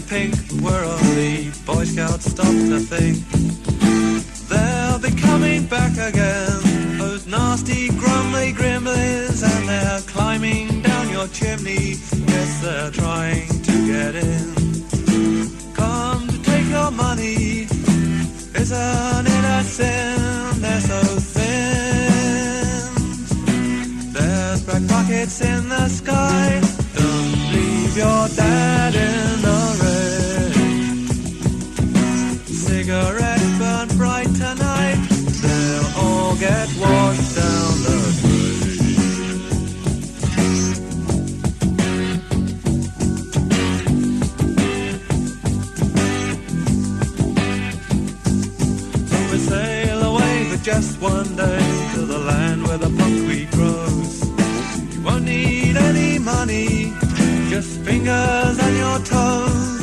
pink whirly Boy Scouts stop to think they'll be coming back again, those nasty grumbly gremlins, and they're climbing down your chimney. Yes, they're trying to get in. Come to take your money, isn't it a sin? They're so thin. There's black buckets in the sky. Don't leave your dad in the rain. Cigarettes burn bright tonight. They'll all get washed down the just one day to the land where the buckwheat grows. You won't need any money, just fingers and your toes.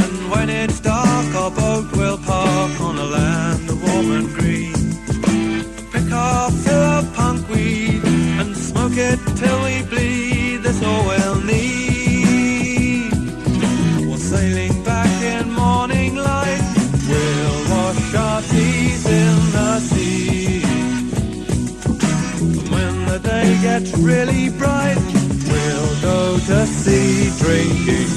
And when it's dark, our boat will park on a land of warm and green. Pick our fill of punkweed and smoke it till we bleed. That's all we'll need. We're sailing back in morning light. We'll wash our teeth in the sea. The day gets really bright, we'll go to sea drinking.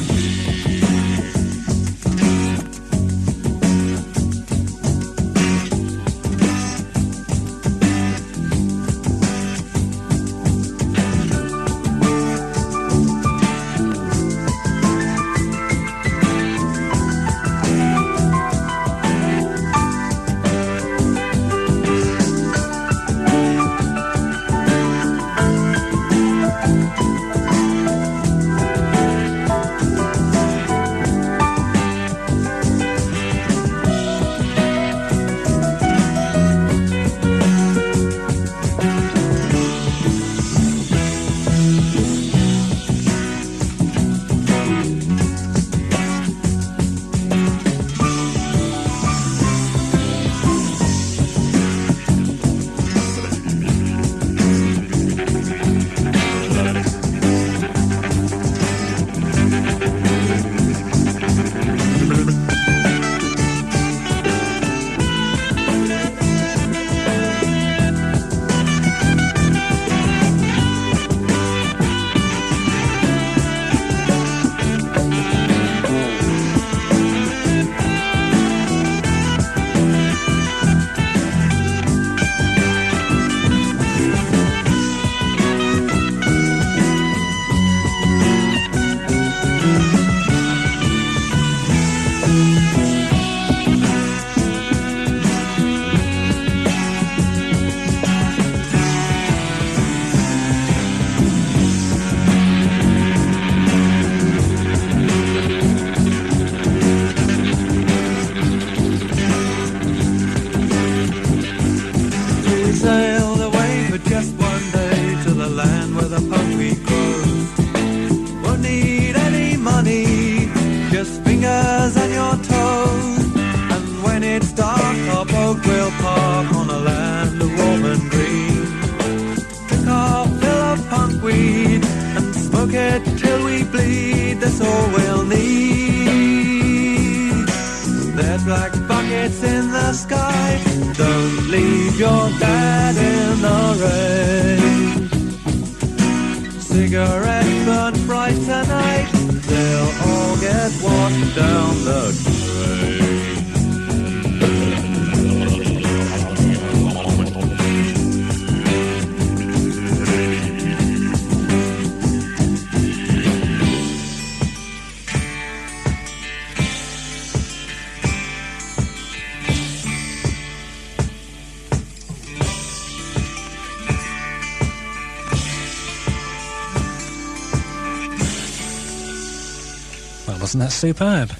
Wasn't that superb?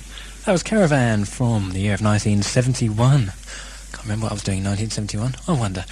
That was Caravan from the year of 1971. Can't remember what I was doing in 1971. I wonder.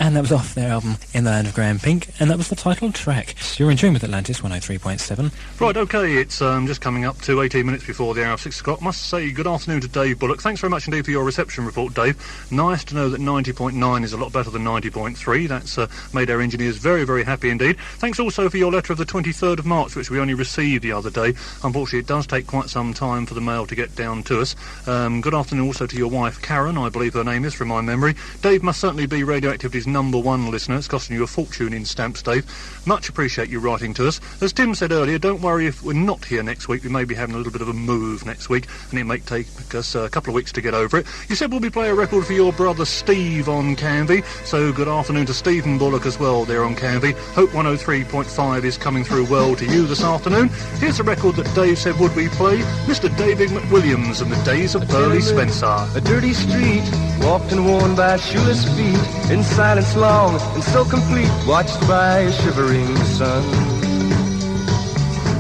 And that was off their album In the Land of Graham Pink, and that was the title track. You're in tune with Atlantis 103.7. Right, OK, it's just coming up to 18 minutes before the hour of 6 o'clock. Must say good afternoon to Dave Bullock. Thanks very much indeed for your reception report, Dave. Nice to know that 90.9 is a lot better than 90.3. That's made our engineers very, very happy indeed. Thanks also for your letter of the 23rd of March, which we only received the other day. Unfortunately, it does take quite some time for the mail to get down to us. Good afternoon also to your wife, Karen, I believe her name is, from my memory. Dave must certainly be Radioactivity's #1 listener. It's costing you a fortune in stamps, Dave. Much appreciate you writing to us. As Tim said earlier, don't worry if we're not here next week. We may be having a little bit of a move next week, and it may take us a couple of weeks to get over it. You said we'll be playing a record for your brother Steve on Canvey, so good afternoon to Stephen Bullock as well there on Canvey. Hope 103.5 is coming through well to you this afternoon. Here's a record that Dave said would we play, Mr. David McWilliams and the Days of Burley Spencer. A dirty street, walked and worn by shoeless feet, in silence long and so complete, watched by a shivering sun.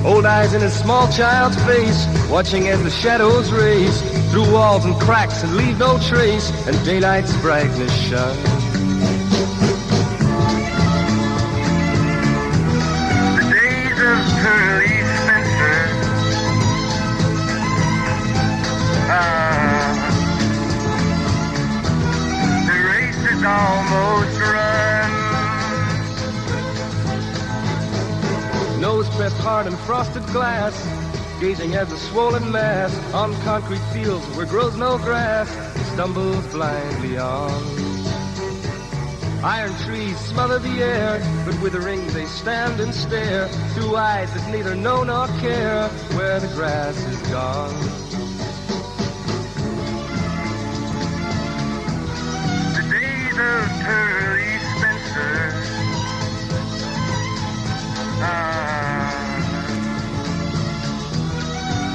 Old eyes in a small child's face, watching as the shadows race through walls and cracks and leave no trace, and daylight's brightness shone. The days of Burley Spencer, the race is almost run. Nose pressed hard in frosted glass, gazing as a swollen mass on concrete fields where grows no grass stumbles blindly on. Iron trees smother the air, but withering they stand and stare through eyes that neither know nor care where the grass is gone. The days of Burley Spencer,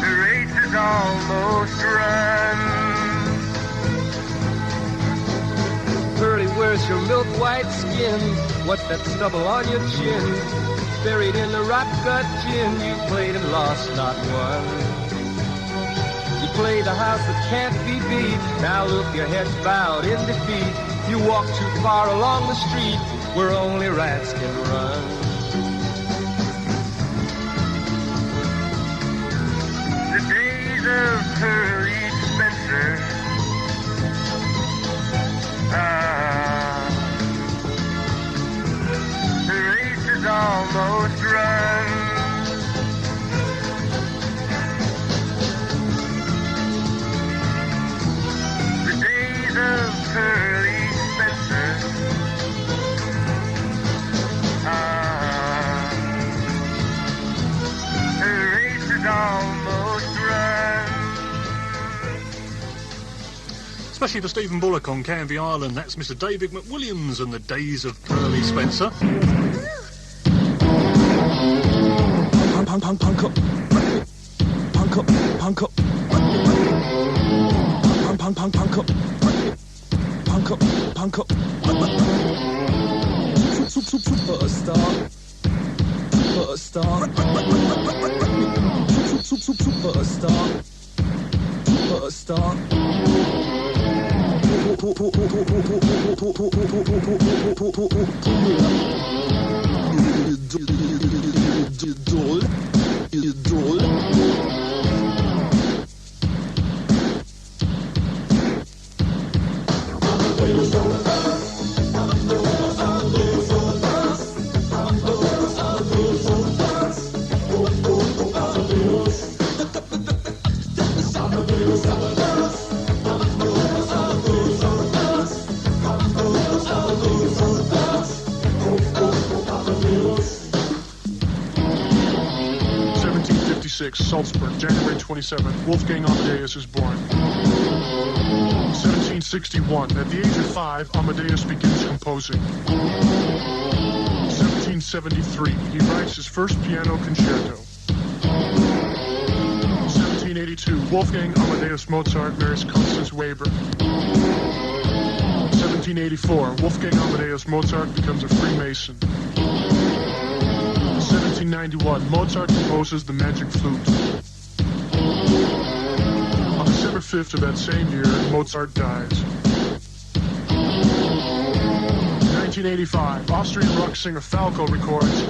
the race is almost run. Pearly, where's your milk white skin? What's that stubble on your chin? Buried in the rock gut gin, you played and lost, not won. You played a house that can't be beat. Now look, your head's bowed in defeat. You walk too far along the street where only rats can run. The days of Burley Spencer, the race is almost run. The days of Burley Spencer, the race is almost run. Especially for Stephen Bullock on Canvey Island, that's Mr. David McWilliams and the Days of Burley Spencer. Punk up, punk up, punk up, punk up, punk up, punk up, punk up. Superstar, superstar, superstar, superstar. Idol. Salzburg, January 27th, Wolfgang Amadeus is born. 1761, at the age of 5, Amadeus begins composing. 1773, he writes his first piano concerto. 1782, Wolfgang Amadeus Mozart marries Constance Weber. 1784, Wolfgang Amadeus Mozart becomes a Freemason. 1791, Mozart composes the Magic Flute. On December 5th of that same year, Mozart dies. 1985. Austrian rock singer Falco records.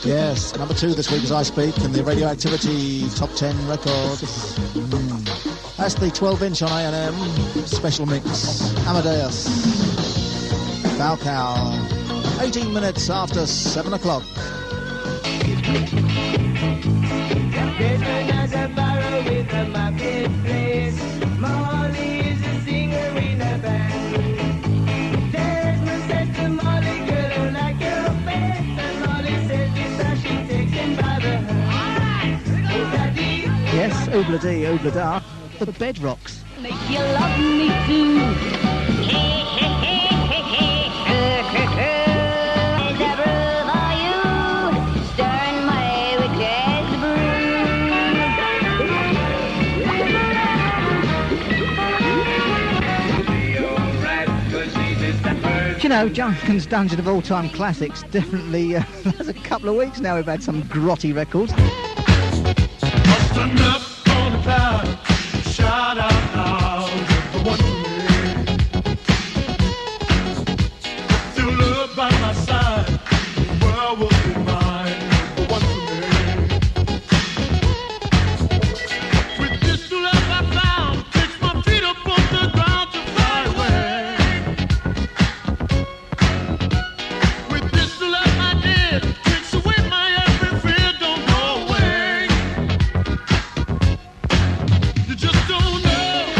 Yes, number 2 this week as I speak in the Radioactivity Top 10 records. That's the 12-inch on A&M special mix. Amadeus, Falcao, 18 minutes after 7 o'clock. There's another barrel with a marketplace. Molly is a singer in a band. There's my sister Molly, girl, who like your face. And Molly says this how she takes him by the hand. Oobla-dee. Yes, oobla-dee, oobla-da. The Bedrocks. Make you love me too. You know, Junkin's Dungeon of All-Time Classics definitely has a couple of weeks now we've had some grotty records. Shout out loud, the one for me. Still love by my side, the world will be mine, the one for me. With this love I found, takes my feet up on the ground to fly away. With this love I did, takes away my every fear, don't go away. You just don't know.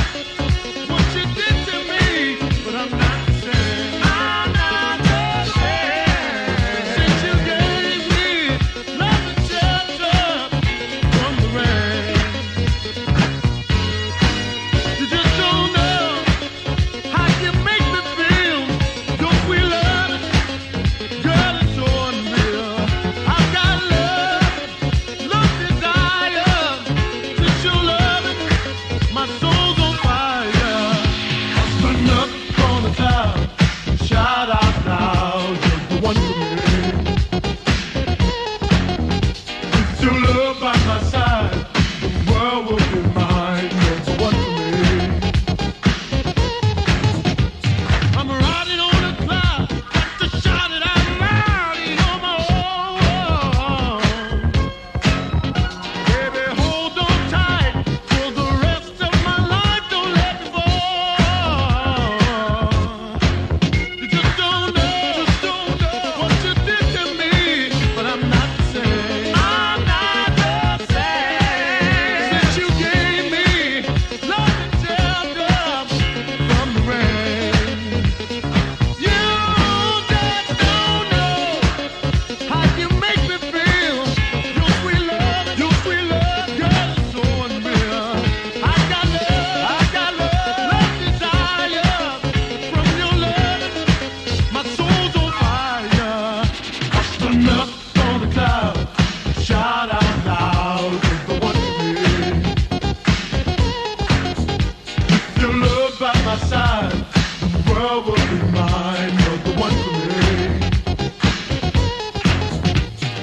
world will be mine. You're the one for me.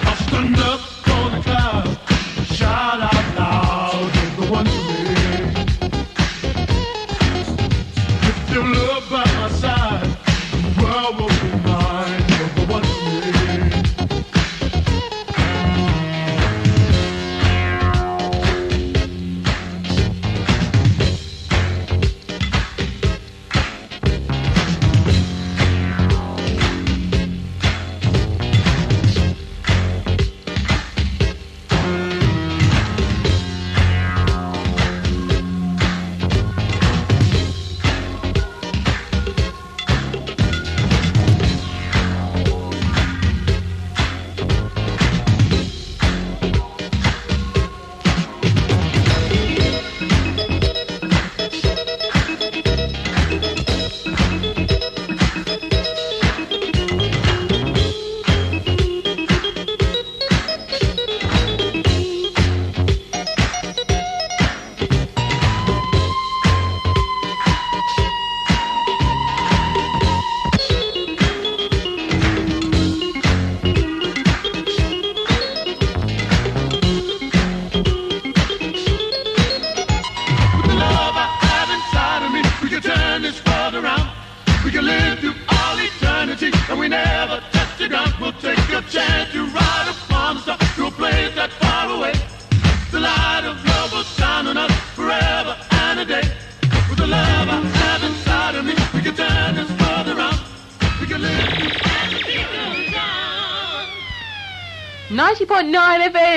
I'll stand up on the cloud, shout out loud. You're the one for me. With your love by my side, the world will be mine. You're the one for me.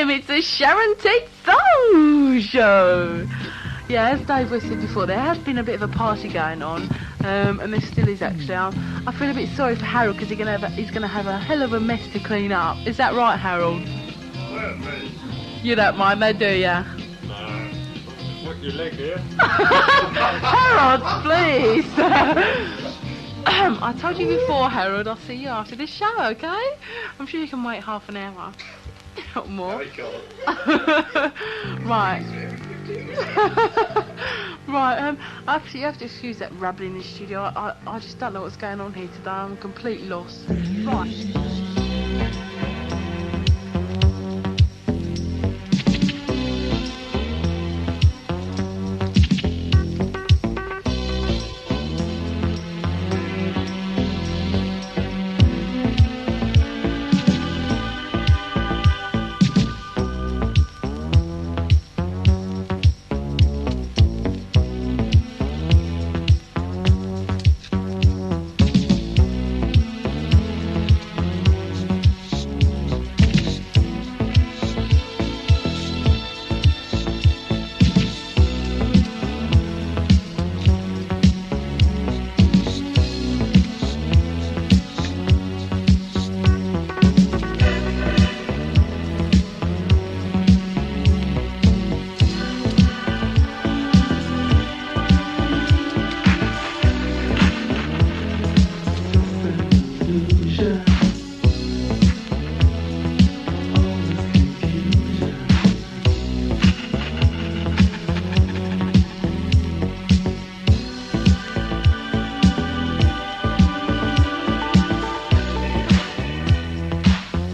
It's the Sharon Tate Song Show. Yeah, as Dave was said before, there has been a bit of a party going on, and there still is actually. I feel a bit sorry for Harold because he's gonna have a hell of a mess to clean up. Is that right, Harold? You don't mind, though, do ya? No. Look your leg here. Harold, please. I told you before, Harold. I'll see you after this show, okay? I'm sure you can wait half an hour. Not more. Right. Right, actually you have to excuse that rubbing in the studio. I just don't know what's going on here today. I'm completely lost. Right.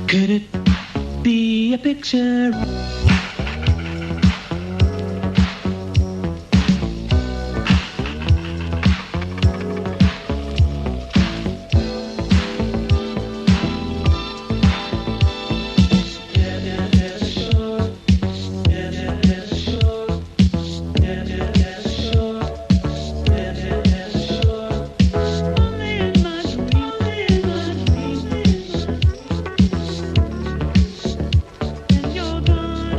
Could it be a picture? You're gone.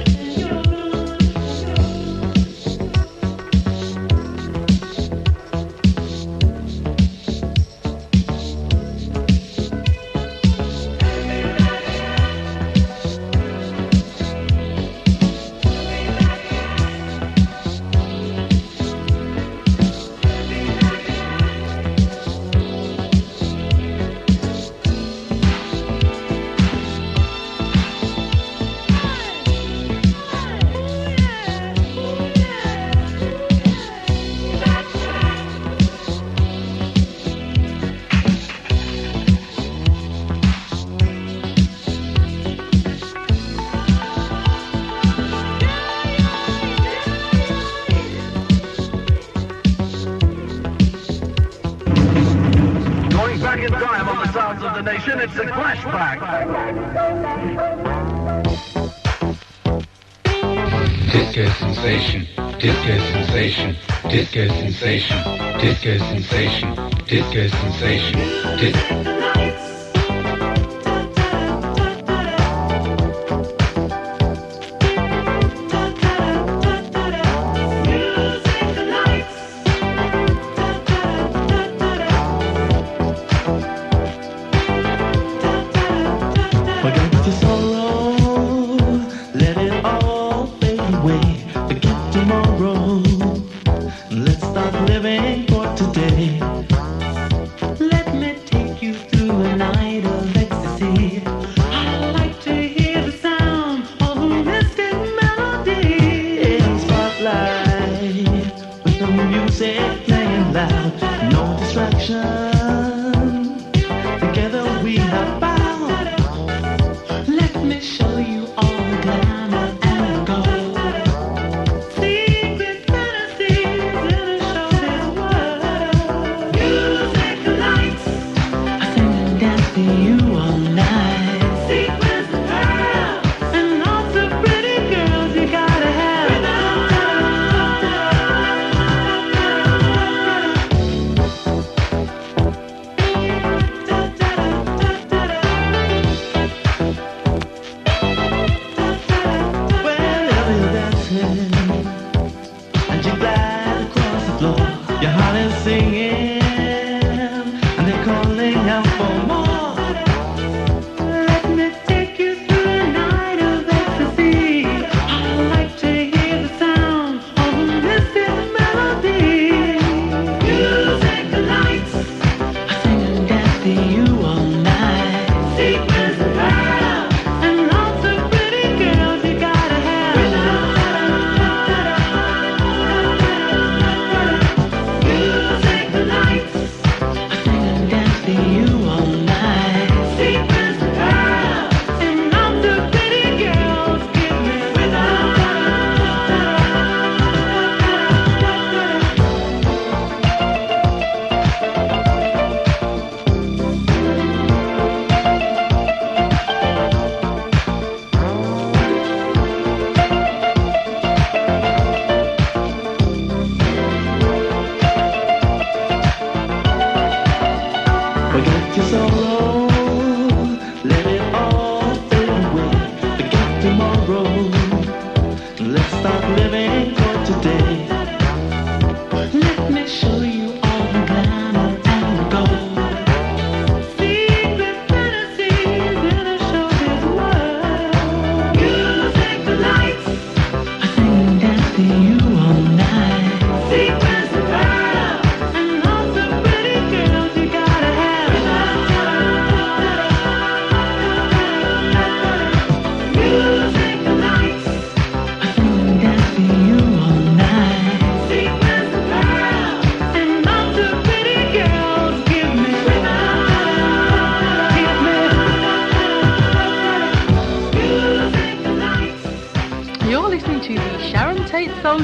of the nation, it's a flashback. Disco sensation, disco sensation, disco sensation, disco sensation, disco sensation, disco.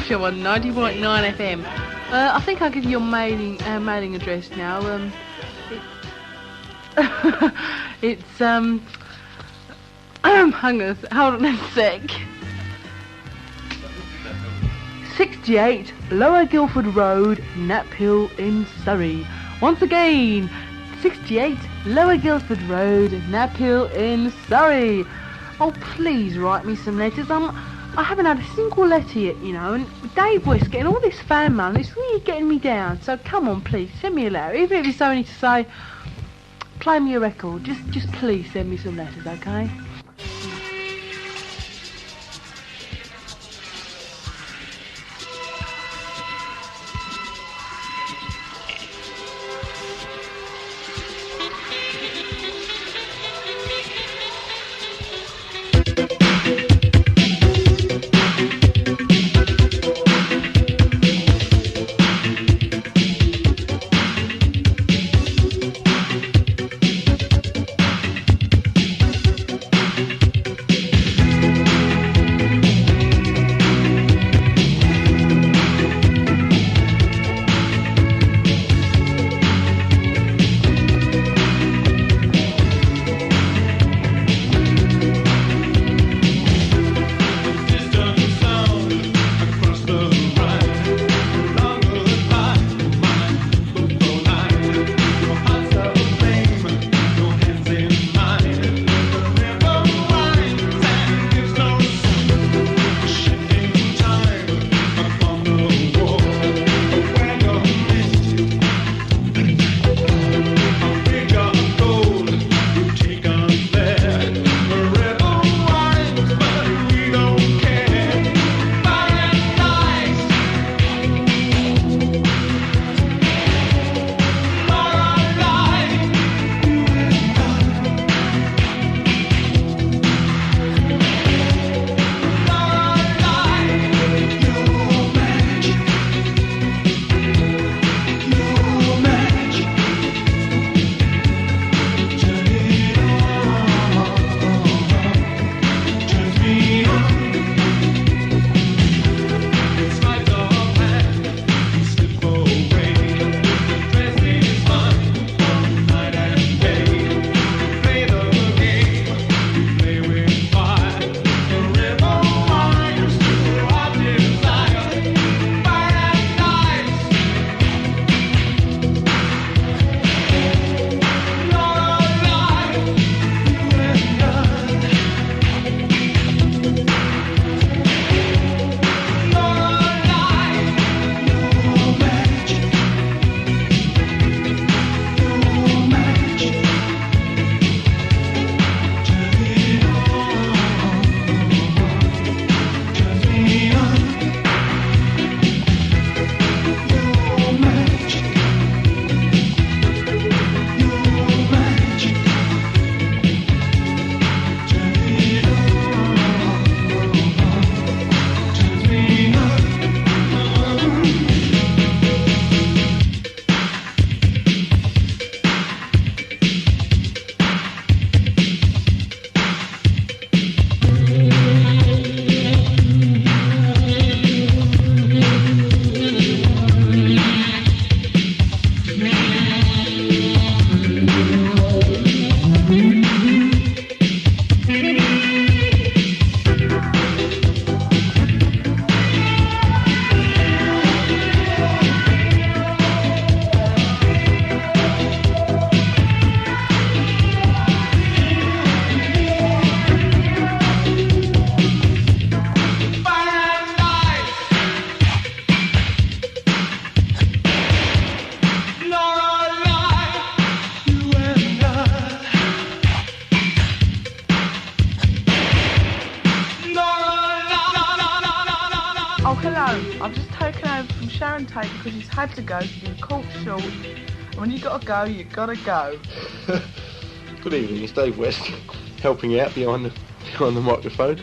Show on 90.9 FM. I think I'll give you your mailing address now. It's hang on, hold on a sec. 68 Lower Guildford Road, Knapp Hill in Surrey. Once again, 68 Lower Guildford Road, Knapp Hill in Surrey. Oh, please write me some letters. I haven't had a single letter yet, you know, and Dave West getting all this fan mail, it's really getting me down. So come on, please, send me a letter. Even if it's only to say, play me a record, just please send me some letters, okay? Sharon Tate because he's had to go, he's been caught short. And when you got to go, you got to go. Good evening, it's Dave West, helping out behind the microphone.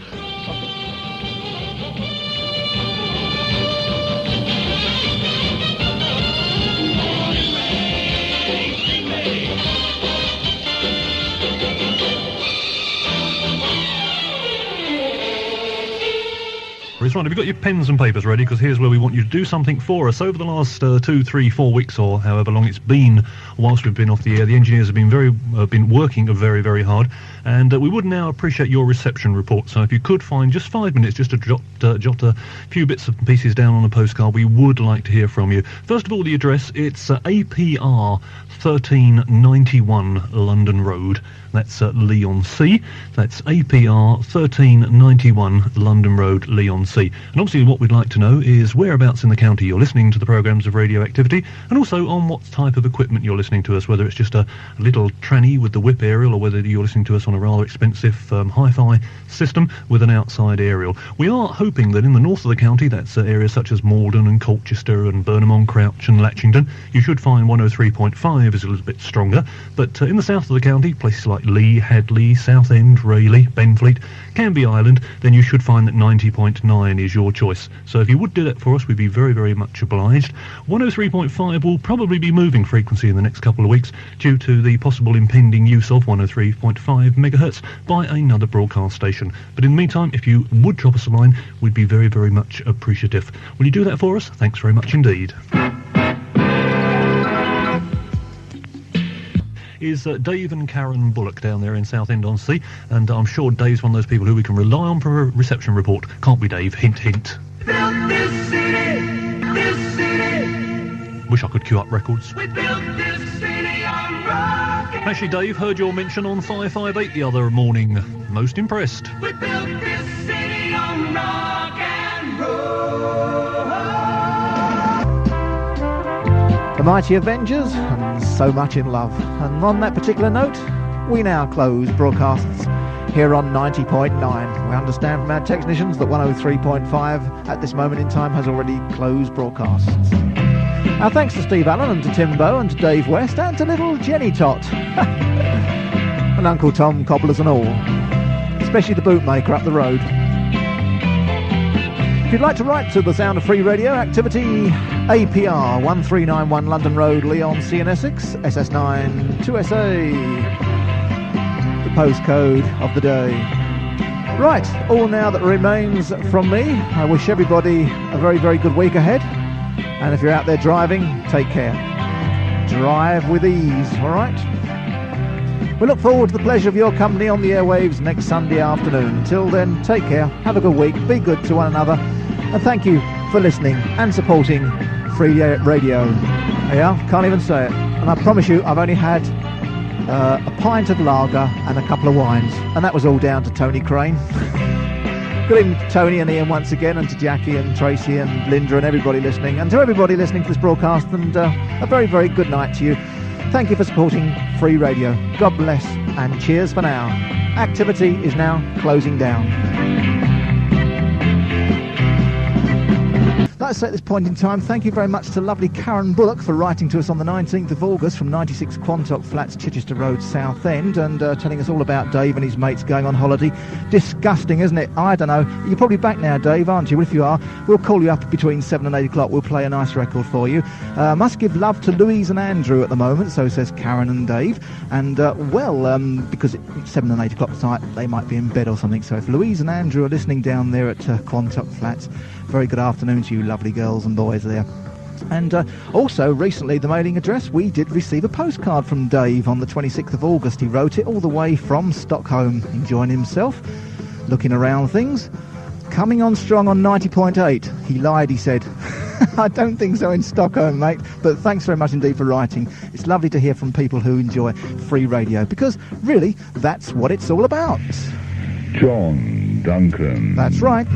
It's right, have you got your pens and papers ready? Because here's where we want you to do something for us. Over the last 2, 3, 4 weeks, or however long it's been, whilst we've been off the air, the engineers have been working very, very hard, and we would now appreciate your reception report. So if you could find just 5 minutes just to jot a few bits and pieces down on a postcard, we would like to hear from you. First of all, the address, it's APR 1391 London Road. That's Leigh-on-Sea. That's APR 1391 London Road, Leigh-on-Sea. And obviously what we'd like to know is whereabouts in the county you're listening to the programmes of Radioactivity, and also on what type of equipment you're listening to us, whether it's just a little tranny with the whip aerial, or whether you're listening to us on a rather expensive hi-fi system with an outside aerial. We are hoping that in the north of the county, that's areas such as Malden and Colchester and Burnham-on-Crouch and Latchington, you should find 103.5 is a little bit stronger. But in the south of the county, places like Leigh, Hadley, Southend, Rayleigh, Benfleet, Canby Island, then you should find that 90.9 is your choice. So if you would do that for us, we'd be very, very much obliged. 103.5 will probably be moving frequency in the next couple of weeks due to the possible impending use of 103.5 megahertz by another broadcast station. But in the meantime, if you would drop us a line, we'd be very, very much appreciative. Will you do that for us? Thanks very much indeed. Is Dave and Karen Bullock down there in Southend-on-Sea, and I'm sure Dave's one of those people who we can rely on for a reception report. Can't we, Dave? Hint, hint. Built this city. Wish I could queue up records. We built this city on rock. Actually, Dave, heard your mention on 558 the other morning. Most impressed. We built this city on rock and roll. The Mighty Avengers, and so much in love. And on that particular note, we now close broadcasts here on 90.9. We understand from our technicians that 103.5 at this moment in time has already closed broadcasts. Our thanks to Steve Allen and to Timbo and to Dave West and to little Jenny Tot. And Uncle Tom, cobblers and all. Especially the bootmaker up the road. If you'd like to write to the Sound of Free Radio Activity, APR 1391 London Road, Leigh-on-Sea in Essex, SS9 2SA, the postcode of the day. Right, all now that remains from me. I wish everybody a very, very good week ahead. And if you're out there driving, take care. Drive with ease, all right? We look forward to the pleasure of your company on the airwaves next Sunday afternoon. Until then, take care, have a good week, be good to one another, and thank you for listening and supporting Free Radio. Yeah, can't even say it. And I promise you, I've only had a pint of lager and a couple of wines, and that was all down to Tony Crane. Good evening to Tony and Ian once again, and to Jackie and Tracy and Linda and everybody listening, and to everybody listening to this broadcast, and a very, very good night to you. Thank you for supporting Free Radio. God bless, and cheers for now. Activity is now closing down. Let's say at this point in time, thank you very much to lovely Karen Bullock for writing to us on the 19th of August from 96 Quantock Flats, Chichester Road, Southend, and telling us all about Dave and his mates going on holiday. Disgusting, isn't it? I don't know. You're probably back now, Dave, aren't you? Well, if you are, we'll call you up between 7 and 8 o'clock. We'll play a nice record for you. Must give love to Louise and Andrew at the moment, so says Karen and Dave. And, because it's 7 and 8 o'clock tonight, they might be in bed or something. So if Louise and Andrew are listening down there at Quantock Flats, very good afternoon to you lovely girls and boys there. And also recently, the mailing address, we did receive a postcard from Dave on the 26th of August. He wrote it all the way from Stockholm, enjoying himself, looking around things, coming on strong on 90.8. He lied, he said. I don't think so in Stockholm, mate, but thanks very much indeed for writing. It's lovely to hear from people who enjoy free radio, because really that's what it's all about. John Duncan. That's right.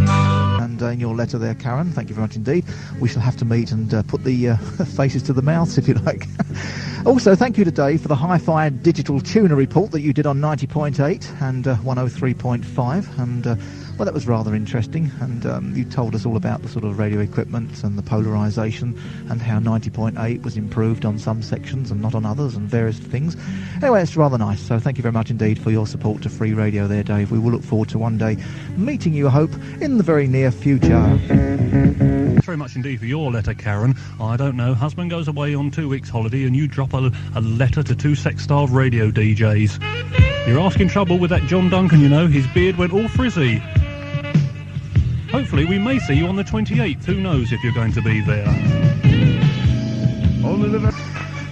And in your letter there, Karen, thank you very much indeed. We shall have to meet and put the faces to the mouths, if you like. Also, thank you to Dave for the hi-fi digital tuner report that you did on 90.8 and 103.5, and well, that was rather interesting, and you told us all about the sort of radio equipment and the polarisation and how 90.8 was improved on some sections and not on others and various things. Anyway, it's rather nice, so thank you very much indeed for your support to Free Radio there, Dave. We will look forward to one day meeting you, I hope, in the very near future. Thanks very much indeed for your letter, Karen. I don't know, husband goes away on 2 weeks holiday and you drop a letter to 2 sex-starved radio DJs. You're asking trouble with that John Duncan, you know. His beard went all frizzy. Hopefully we may see you on the 28th. Who knows if you're going to be there.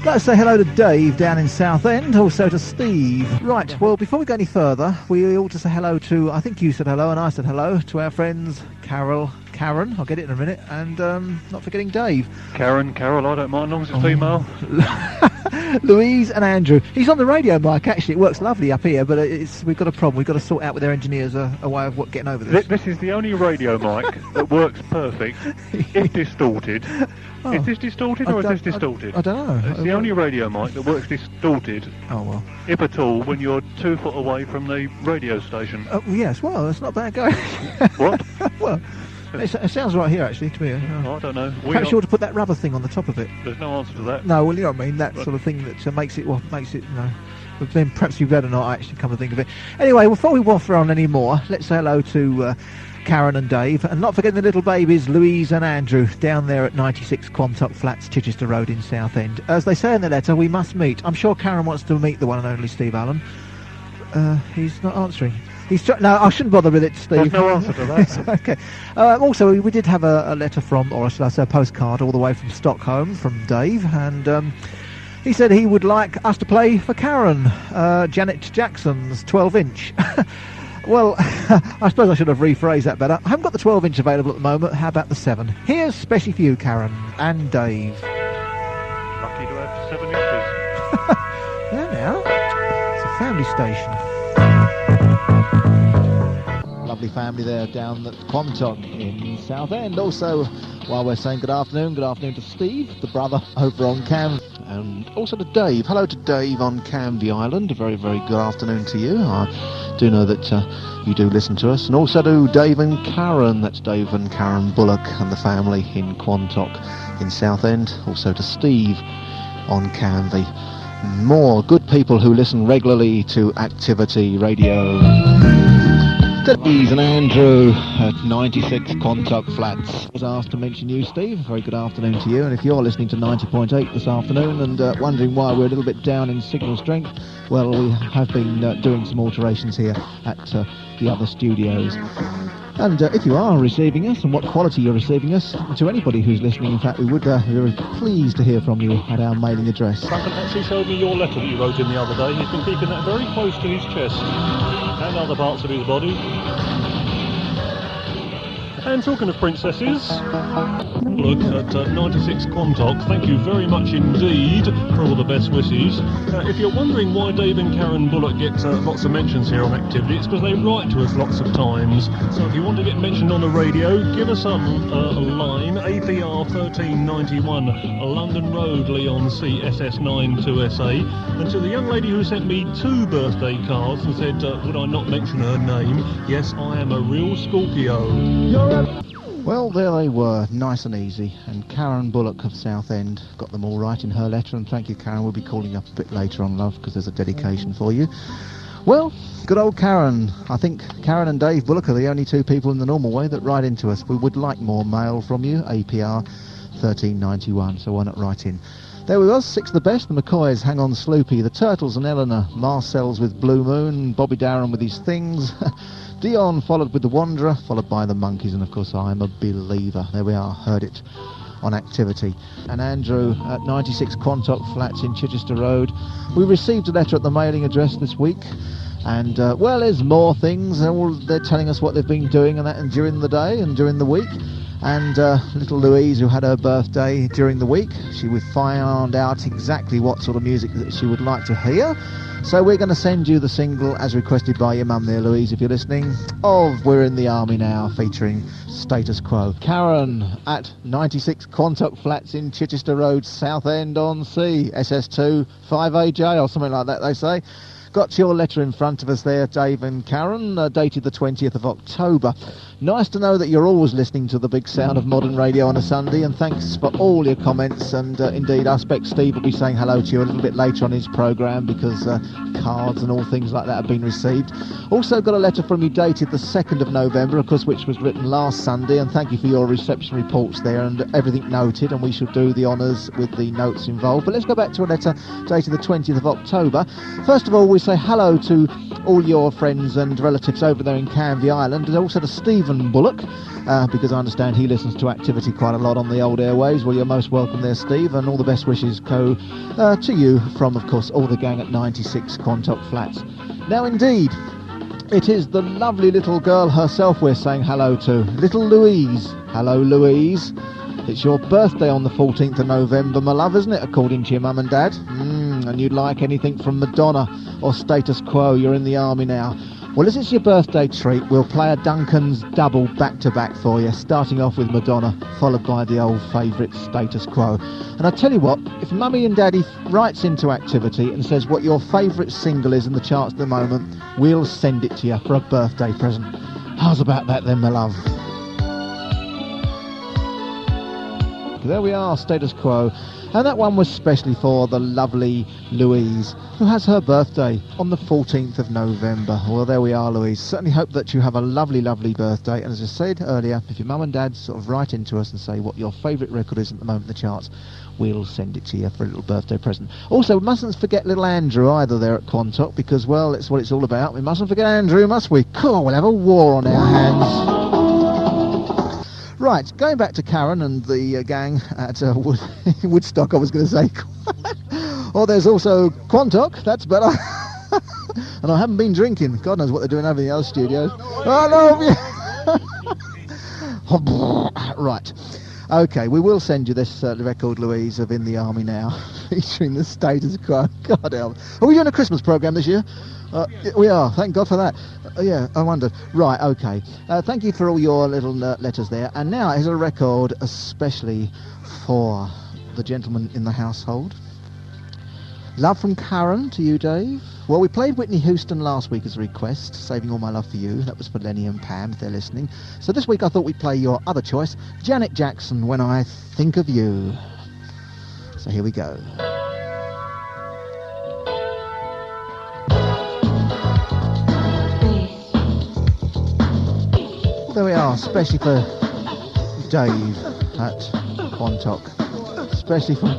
Let's say hello to Dave down in Southend, also to Steve. Right, well, before we go any further, we ought to say hello to, I think you said hello and I said hello, to our friends Karen, I'll get it in a minute, and not forgetting Dave. Karen, Carol, I don't mind, as long as it's female. Louise and Andrew. He's on the radio mic, actually. It works lovely up here, but we've got a problem. We've got to sort out with our engineers a way of getting over this. This is the only radio mic that works perfect if distorted. Oh. Is this distorted or is this distorted? I don't know. It's the only radio mic that works distorted. Oh, well. If at all, when you're 2 foot away from the radio station. Oh, yes, well, that's not bad going. What? Well, it sounds right here, actually, to me. I don't know. Perhaps you ought to put that rubber thing on the top of it. There's no answer to that. No, well, you know what I mean, that sort of thing that makes it, you know, but then perhaps you'd better not actually come to think of it. Anyway, before we waffle on any more, let's say hello to Karen and Dave, and not forgetting the little babies, Louise and Andrew, down there at 96 Quantock Flats, Chichester Road in Southend. As they say in the letter, we must meet. I'm sure Karen wants to meet the one and only Steve Allen. He's not answering. No, I shouldn't bother with it, Steve. There's no answer to that. Okay. Also, we did have a letter from, or should I say a postcard, all the way from Stockholm from Dave, and he said he would like us to play for Karen, Janet Jackson's 12-inch. Well, I suppose I should have rephrased that better. I haven't got the 12-inch available at the moment. How about the 7? Here's especially for you, Karen and Dave. Lucky to have 7 inches. There now. It's a family station. Lovely family there down at Quantock in Southend. Also, while we're saying good afternoon to Steve, the brother over on Cam, and also to Dave. Hello to Dave on Canvey Island. A very, very good afternoon to you. I do know that you do listen to us. And also to Dave and Karen. That's Dave and Karen Bullock and the family in Quantock in Southend. Also to Steve on Canvey. More good people who listen regularly to Activity Radio. Louise and Andrew at 96 Quantock Flats. I was asked to mention you, Steve. Very good afternoon to you. And if you're listening to 90.8 this afternoon and wondering why we're a little bit down in signal strength, well, we have been doing some alterations here at the other studios. And if you are receiving us, and what quality you're receiving us, to anybody who's listening, in fact, we would be very pleased to hear from you at our mailing address. Duncan actually showed me your letter that you wrote in the other day. He's been keeping that very close to his chest and other parts of his body. And talking of princesses, look at 96 Quantock, thank you very much indeed for all the best wishes. If you're wondering why Dave and Karen Bullock get lots of mentions here on Activity, it's because they write to us lots of times. So if you want to get mentioned on the radio, give us a line, APR 1391, London Road, Leon-Sea, SS9 2SA. And to the young lady who sent me 2 birthday cards and said, would I not mention her name? Yes, I am a real Scorpio. Well, there they were, nice and easy, and Karen Bullock of Southend got them all right in her letter, and thank you, Karen. We'll be calling up a bit later on, love, because there's a dedication for you. Well, good old Karen. I think Karen and Dave Bullock are the only 2 people in the normal way that write into us. We would like more mail from you, APR 1391, so why not write in? There we was, 6 of the best, the McCoys, Hang On Sloopy, the Turtles and Eleanor, Marcel's with Blue Moon, Bobby Darren with his Things, Dion followed with The Wanderer, followed by The Monkeys, and of course I'm a Believer. There we are, heard it on Activity. And Andrew at 96 Quantock Flats in Chichester Road. We received a letter at the mailing address this week, and well, there's more things. They're telling us what they've been doing and that, and during the day and during the week. And little Louise, who had her birthday during the week, she would find out exactly what sort of music that she would like to hear. So we're going to send you the single, as requested by your mum there, Louise, if you're listening, of We're in the Army Now, featuring Status Quo. Karen at 96 Quantock Flats in Chichester Road, Southend-on-Sea, SS2 5AJ or something like that, they say. Got your letter in front of us there, Dave and Karen, dated the 20th of October. Nice to know that you're always listening to the big sound of modern radio on a Sunday, and thanks for all your comments. And indeed, I expect Steve will be saying hello to you a little bit later on his programme, because cards and all things like that have been received. Also got a letter from you dated the 2nd of November, of course, which was written last Sunday, and thank you for your reception reports there and everything noted, and we shall do the honours with the notes involved. But let's go back to a letter dated the 20th of October. First of all, we say hello to all your friends and relatives over there in Canvey Island, and also to Stephen Bullock, because I understand he listens to Activity quite a lot on the old airways. Well, you're most welcome there, Steve, and all the best wishes go to you from, of course, all the gang at 96 Quantock Flats. Now, indeed, it is the lovely little girl herself we're saying hello to, little Louise. Hello, Louise. It's your birthday on the 14th of November, my love, isn't it, according to your mum and dad? And you'd like anything from Madonna or Status Quo. You're in the army now. Well, as it's your birthday treat, we'll play a Duncan's double back-to-back for you, starting off with Madonna, followed by the old favourite Status Quo. And I tell you what, if Mummy and Daddy writes into Activity and says what your favourite single is in the charts at the moment, we'll send it to you for a birthday present. How's about that then, my love? There we are, Status Quo. And that one was specially for the lovely Louise, who has her birthday on the 14th of November. Well, there we are, Louise. Certainly hope that you have a lovely, lovely birthday. And as I said earlier, if your mum and dad sort of write into us and say what your favourite record is at the moment in the charts, we'll send it to you for a little birthday present. Also, we mustn't forget little Andrew either there at Quantock, because, well, that's what it's all about. We mustn't forget Andrew, must we? Cool, we'll have a war on our hands. Right, going back to Karen and the gang at Woodstock, I was going to say. Oh, there's also Quantock, that's better. And I haven't been drinking. God knows what they're doing over in the other studios. Oh, no! Right. Okay, we will send you this record, Louise, of In the Army Now, featuring the Status Quo. God help. Are we doing a Christmas programme this year? We are, thank God for that. Yeah, I wondered. Right, okay. Thank you for all your little letters there. And now here's a record especially for the gentleman in the household. Love from Karen to you, Dave. Well, we played Whitney Houston last week as a request, Saving All My Love for You. That was for Lenny and Pam, if they're listening. So this week I thought we'd play your other choice, Janet Jackson, When I Think of You. So here we go. There we are, especially for Dave at Quantock. Especially from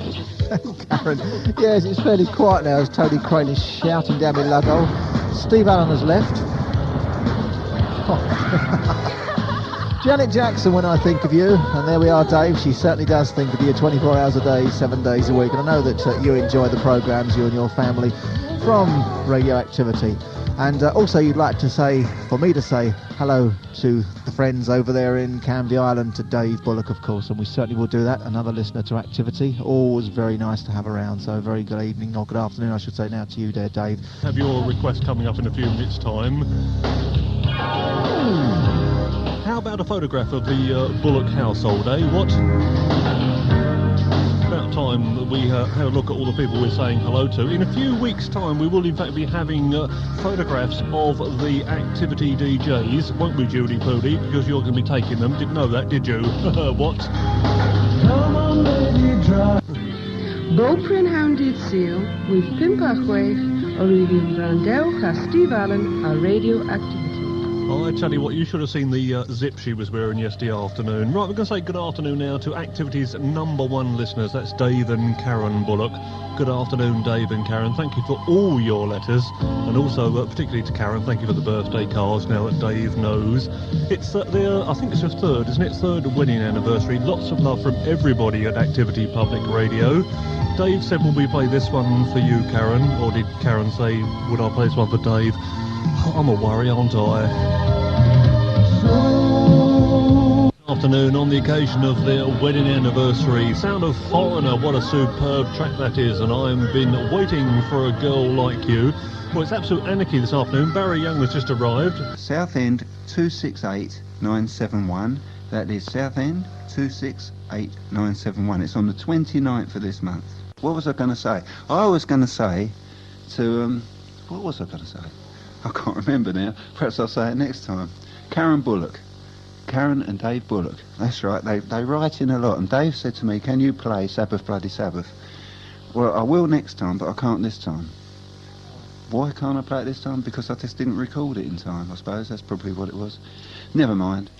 Karen. Yes, it's fairly quiet now as Tony Crane is shouting down my lug hole. Steve Allen has left. Janet Jackson, When I Think of You. And there we are, Dave. She certainly does think of you 24 hours a day, 7 days a week. And I know that you enjoy the programmes, you and your family, from Radioactivity. And also you'd like to say, for me to say hello to the friends over there in Canvey Island, to Dave Bullock, of course, and we certainly will do that. Another listener to Activity, always very nice to have around. So very good evening, or good afternoon I should say now to you there, Dave. Have your request coming up in a few minutes' time. How about a photograph of the Bullock household, eh? What? About time that we have a look at all the people we're saying hello to. In a few weeks' time we will in fact be having photographs of the Activity DJs, won't we, Judy Poody? Because you're going to be taking them. Didn't know that, did you? What? Come on, lady, drive. Beauprin Hounded Seal with Pimpachway or even Randell has Steve Allen a Radioactivity. I tell you what, you should have seen the zip she was wearing yesterday afternoon. Right, we're going to say good afternoon now to Activity's #1 listeners. That's Dave and Karen Bullock. Good afternoon, Dave and Karen. Thank you for all your letters. And also, particularly to Karen, thank you for the birthday cards now that Dave knows. It's I think it's your third, isn't it? Third wedding anniversary. Lots of love from everybody at Activity Public Radio. Dave said, will we play this one for you, Karen? Or did Karen say, would I play this one for Dave? I'm a worry, aren't I? Afternoon on the occasion of their wedding anniversary. Sound of Foreigner, what a superb track that is, and I've been waiting for a girl like you. Well, it's absolute anarchy this afternoon. Barry Young has just arrived. Southend 268971. That is Southend 268971. It's on the 29th of this month. What was I going to say? I was going to say to what was I going to say? I can't remember now. Perhaps I'll say it next time. Karen and Dave Bullock. That's right. They write in a lot. And Dave said to me, "Can you play Sabbath Bloody Sabbath?" Well, I will next time, but I can't this time. Why can't I play it this time? Because I just didn't record it in time, I suppose. That's probably what it was. Never mind.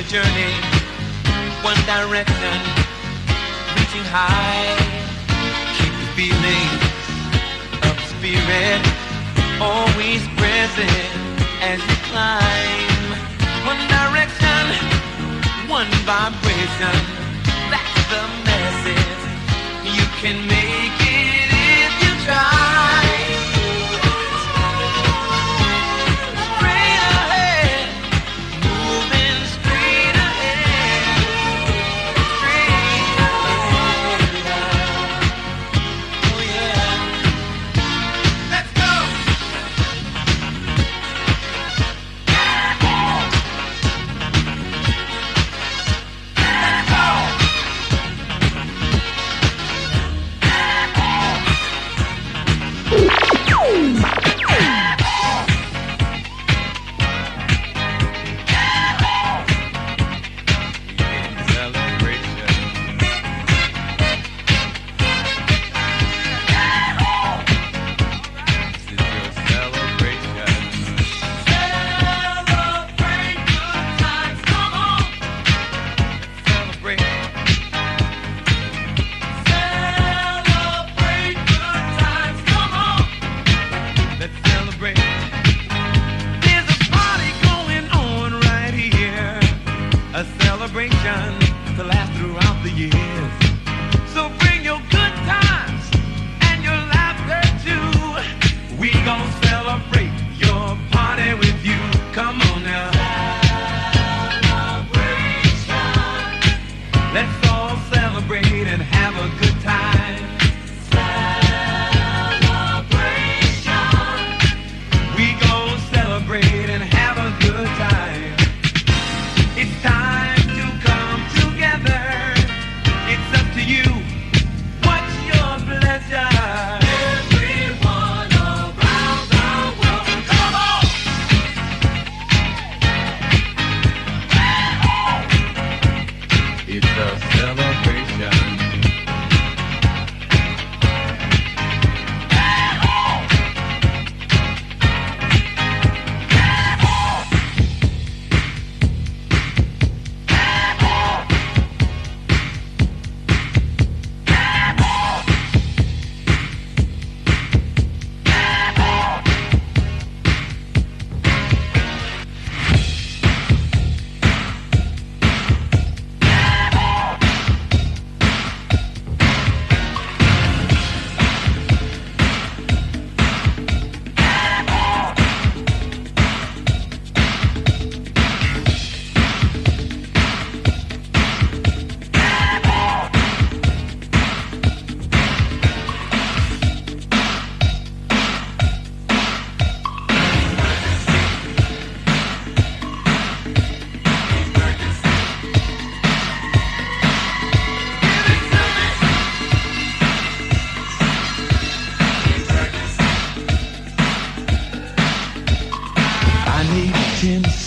journey, one direction, reaching high. Keep the feeling of spirit always present as you climb. One direction, one vibration. That's the message. You can make it if you try. We gon' celebrate your party with you. Come on now. Celebration. Let's all celebrate and have a good time. Celebration. We gon' celebrate and have a good time. It's time to come together. It's up to you. What's your pleasure? Everyone around the world, come on! It's a celebration.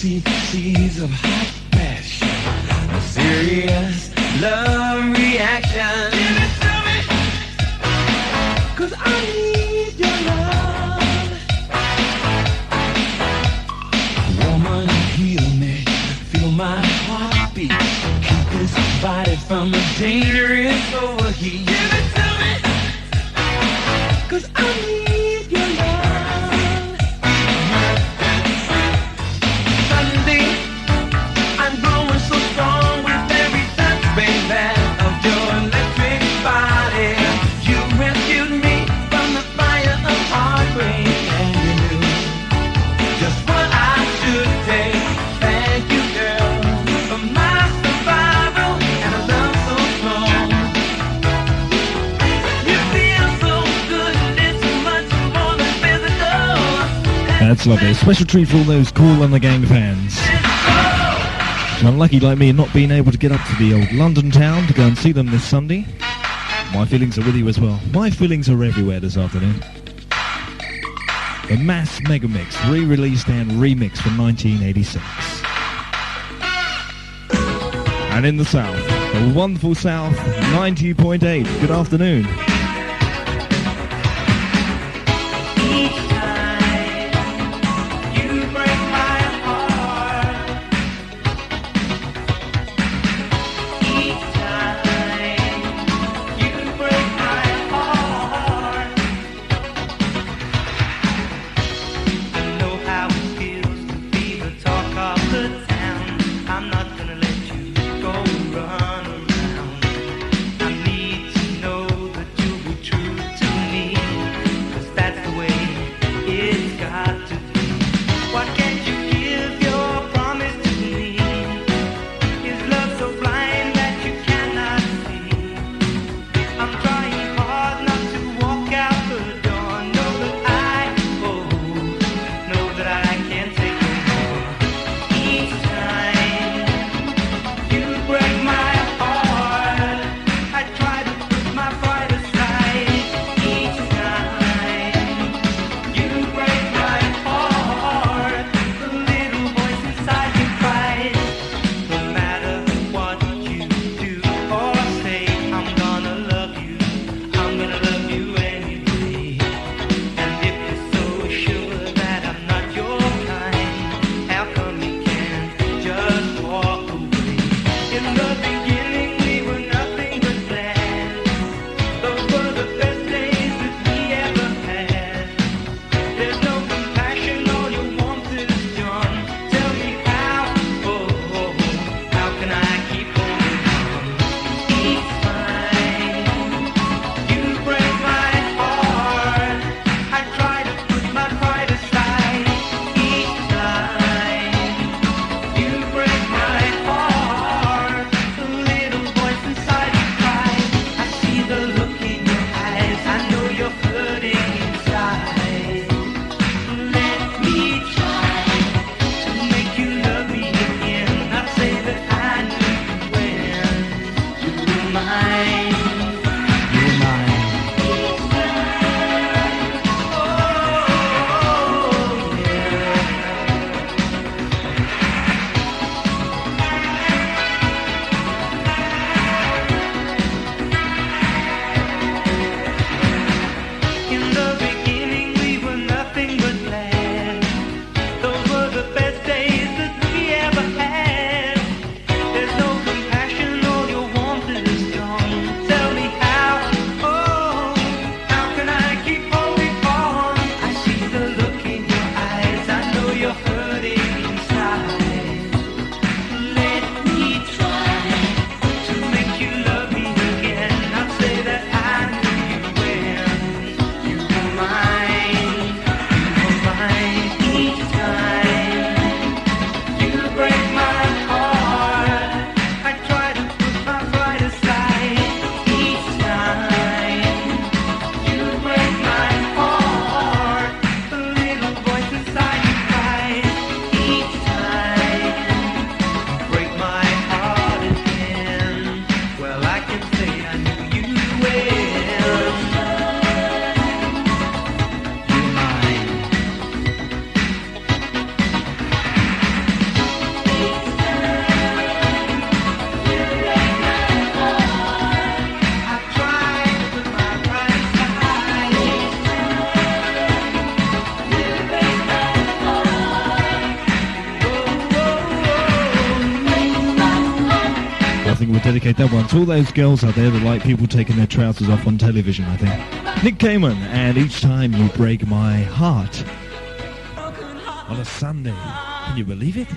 cc's of hot passion, a serious love reaction. Give it to me, 'cause I need your love. Woman, heal me, feel my heartbeat, keep this body from a dangerous overheat. Give it to me, 'cause I need your love. That's lovely. A special treat for all those Cool and the Gang fans. Unlucky like me not being able to get up to the old London town to go and see them this Sunday. My feelings are with you as well. My feelings are everywhere this afternoon. The Mass Mega Mix, re-released and remixed from 1986. And in the South, the wonderful South, 90.8. Good afternoon. Run around. I need to know that you we'll dedicate that one to all those girls out there that like people taking their trousers off on television, I think. Nick Cayman, and Each Time You Break My Heart. On a Sunday. Can you believe it?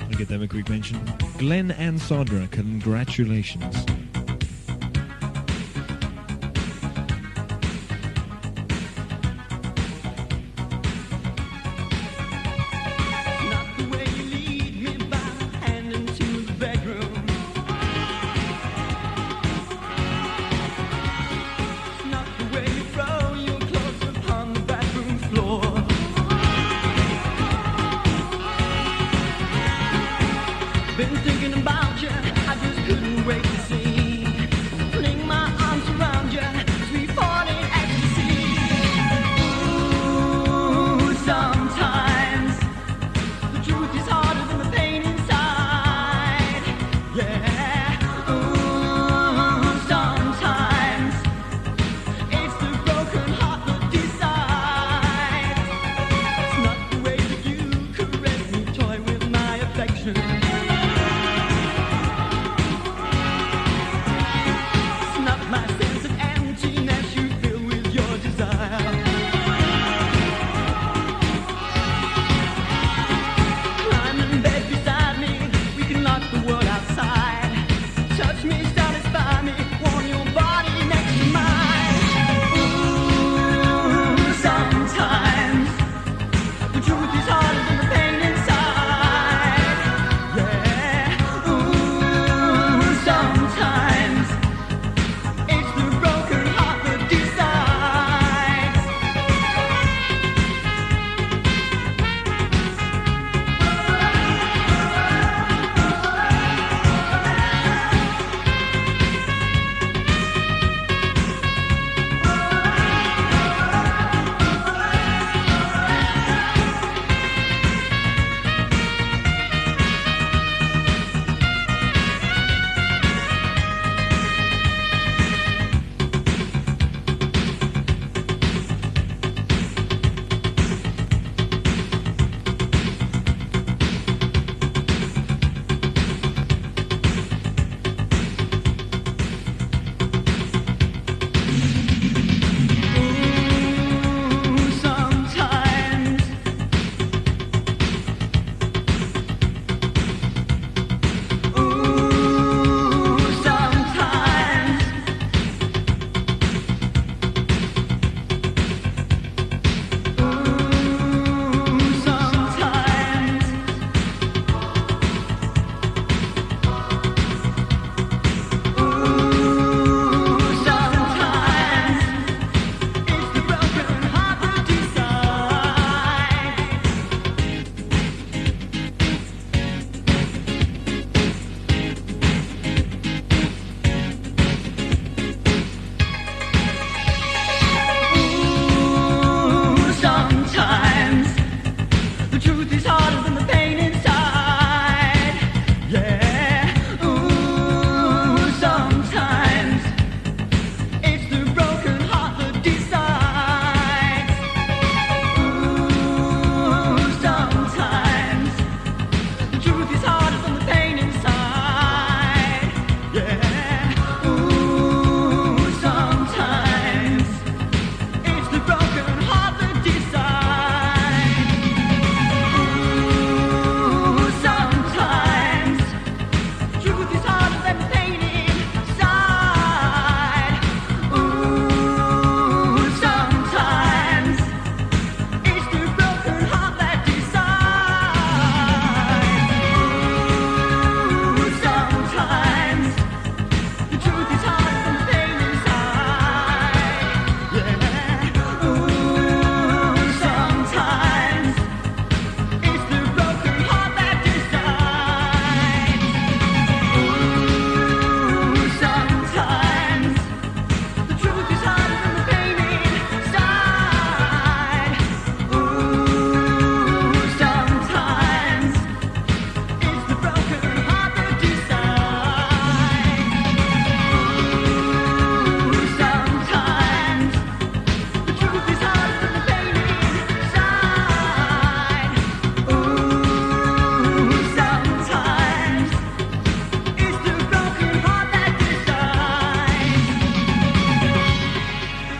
I'll get them a quick mention. Glenn and Sandra, congratulations. Been thinking about you, I just couldn't wait to see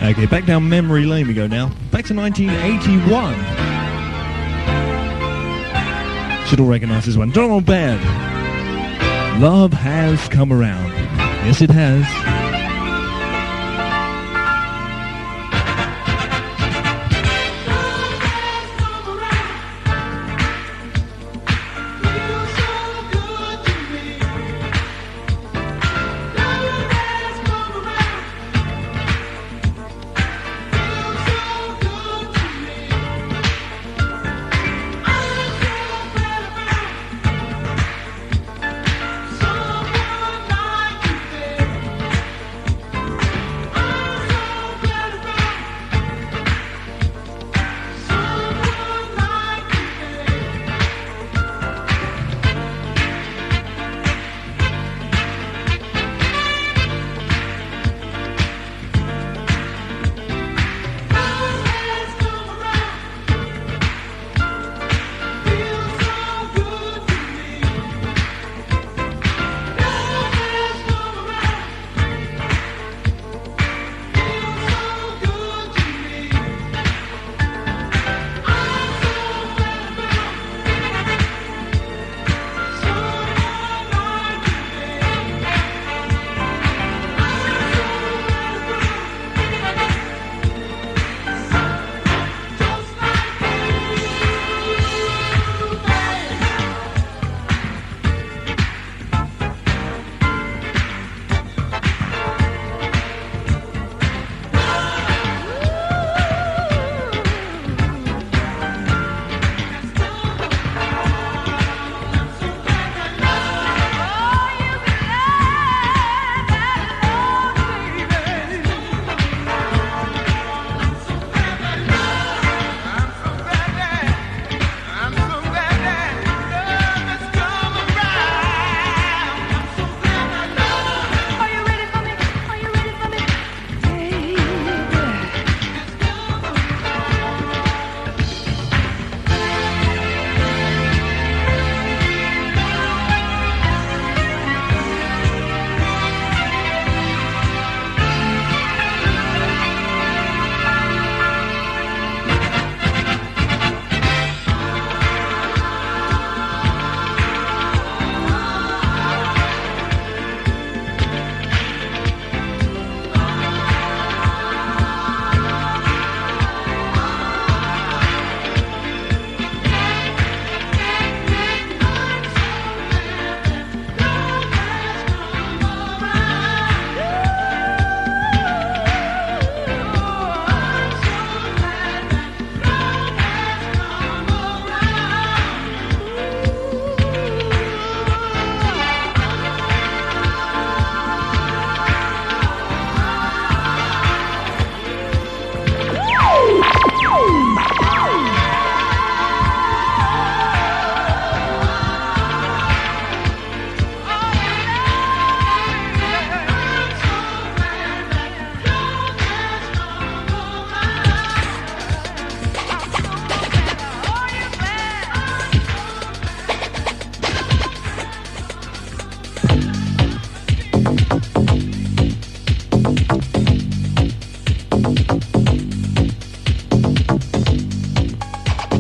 Okay, back down memory lane we go now. Back to 1981. Should all recognise this one. Donald Baird. Love has come around. Yes, it has.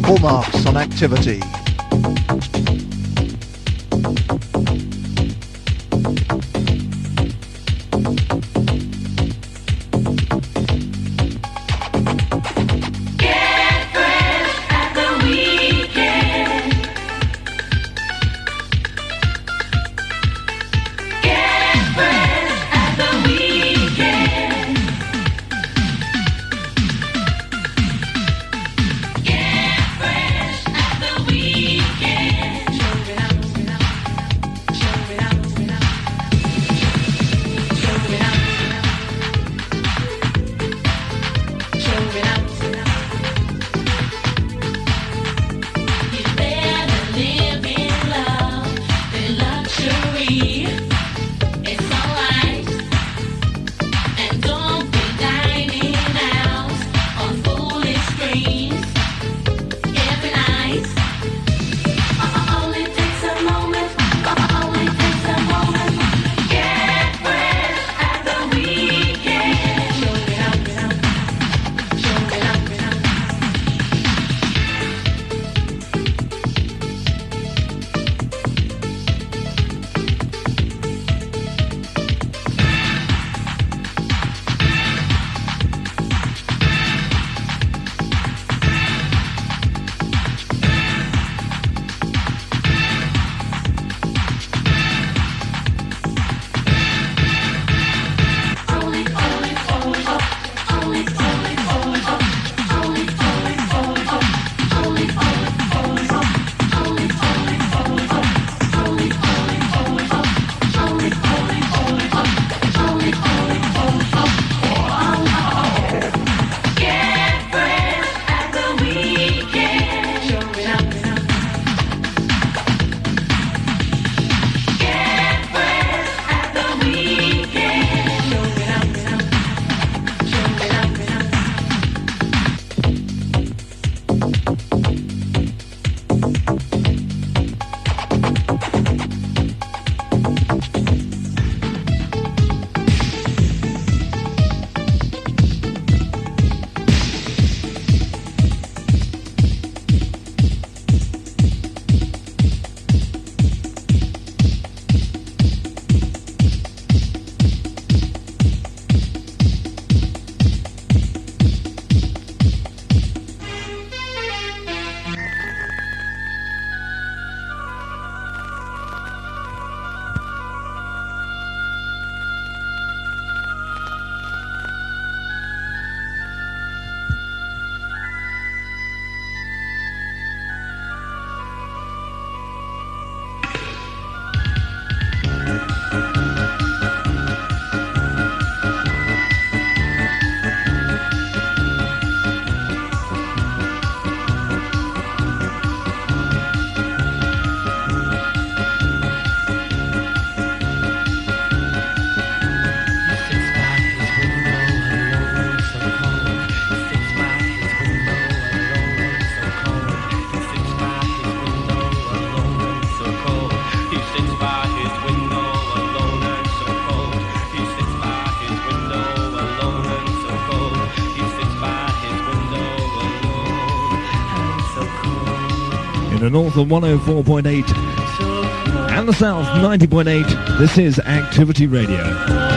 Hallmarks on activity. We the north of 104.8 and the south 90.8. This is Activity Radio.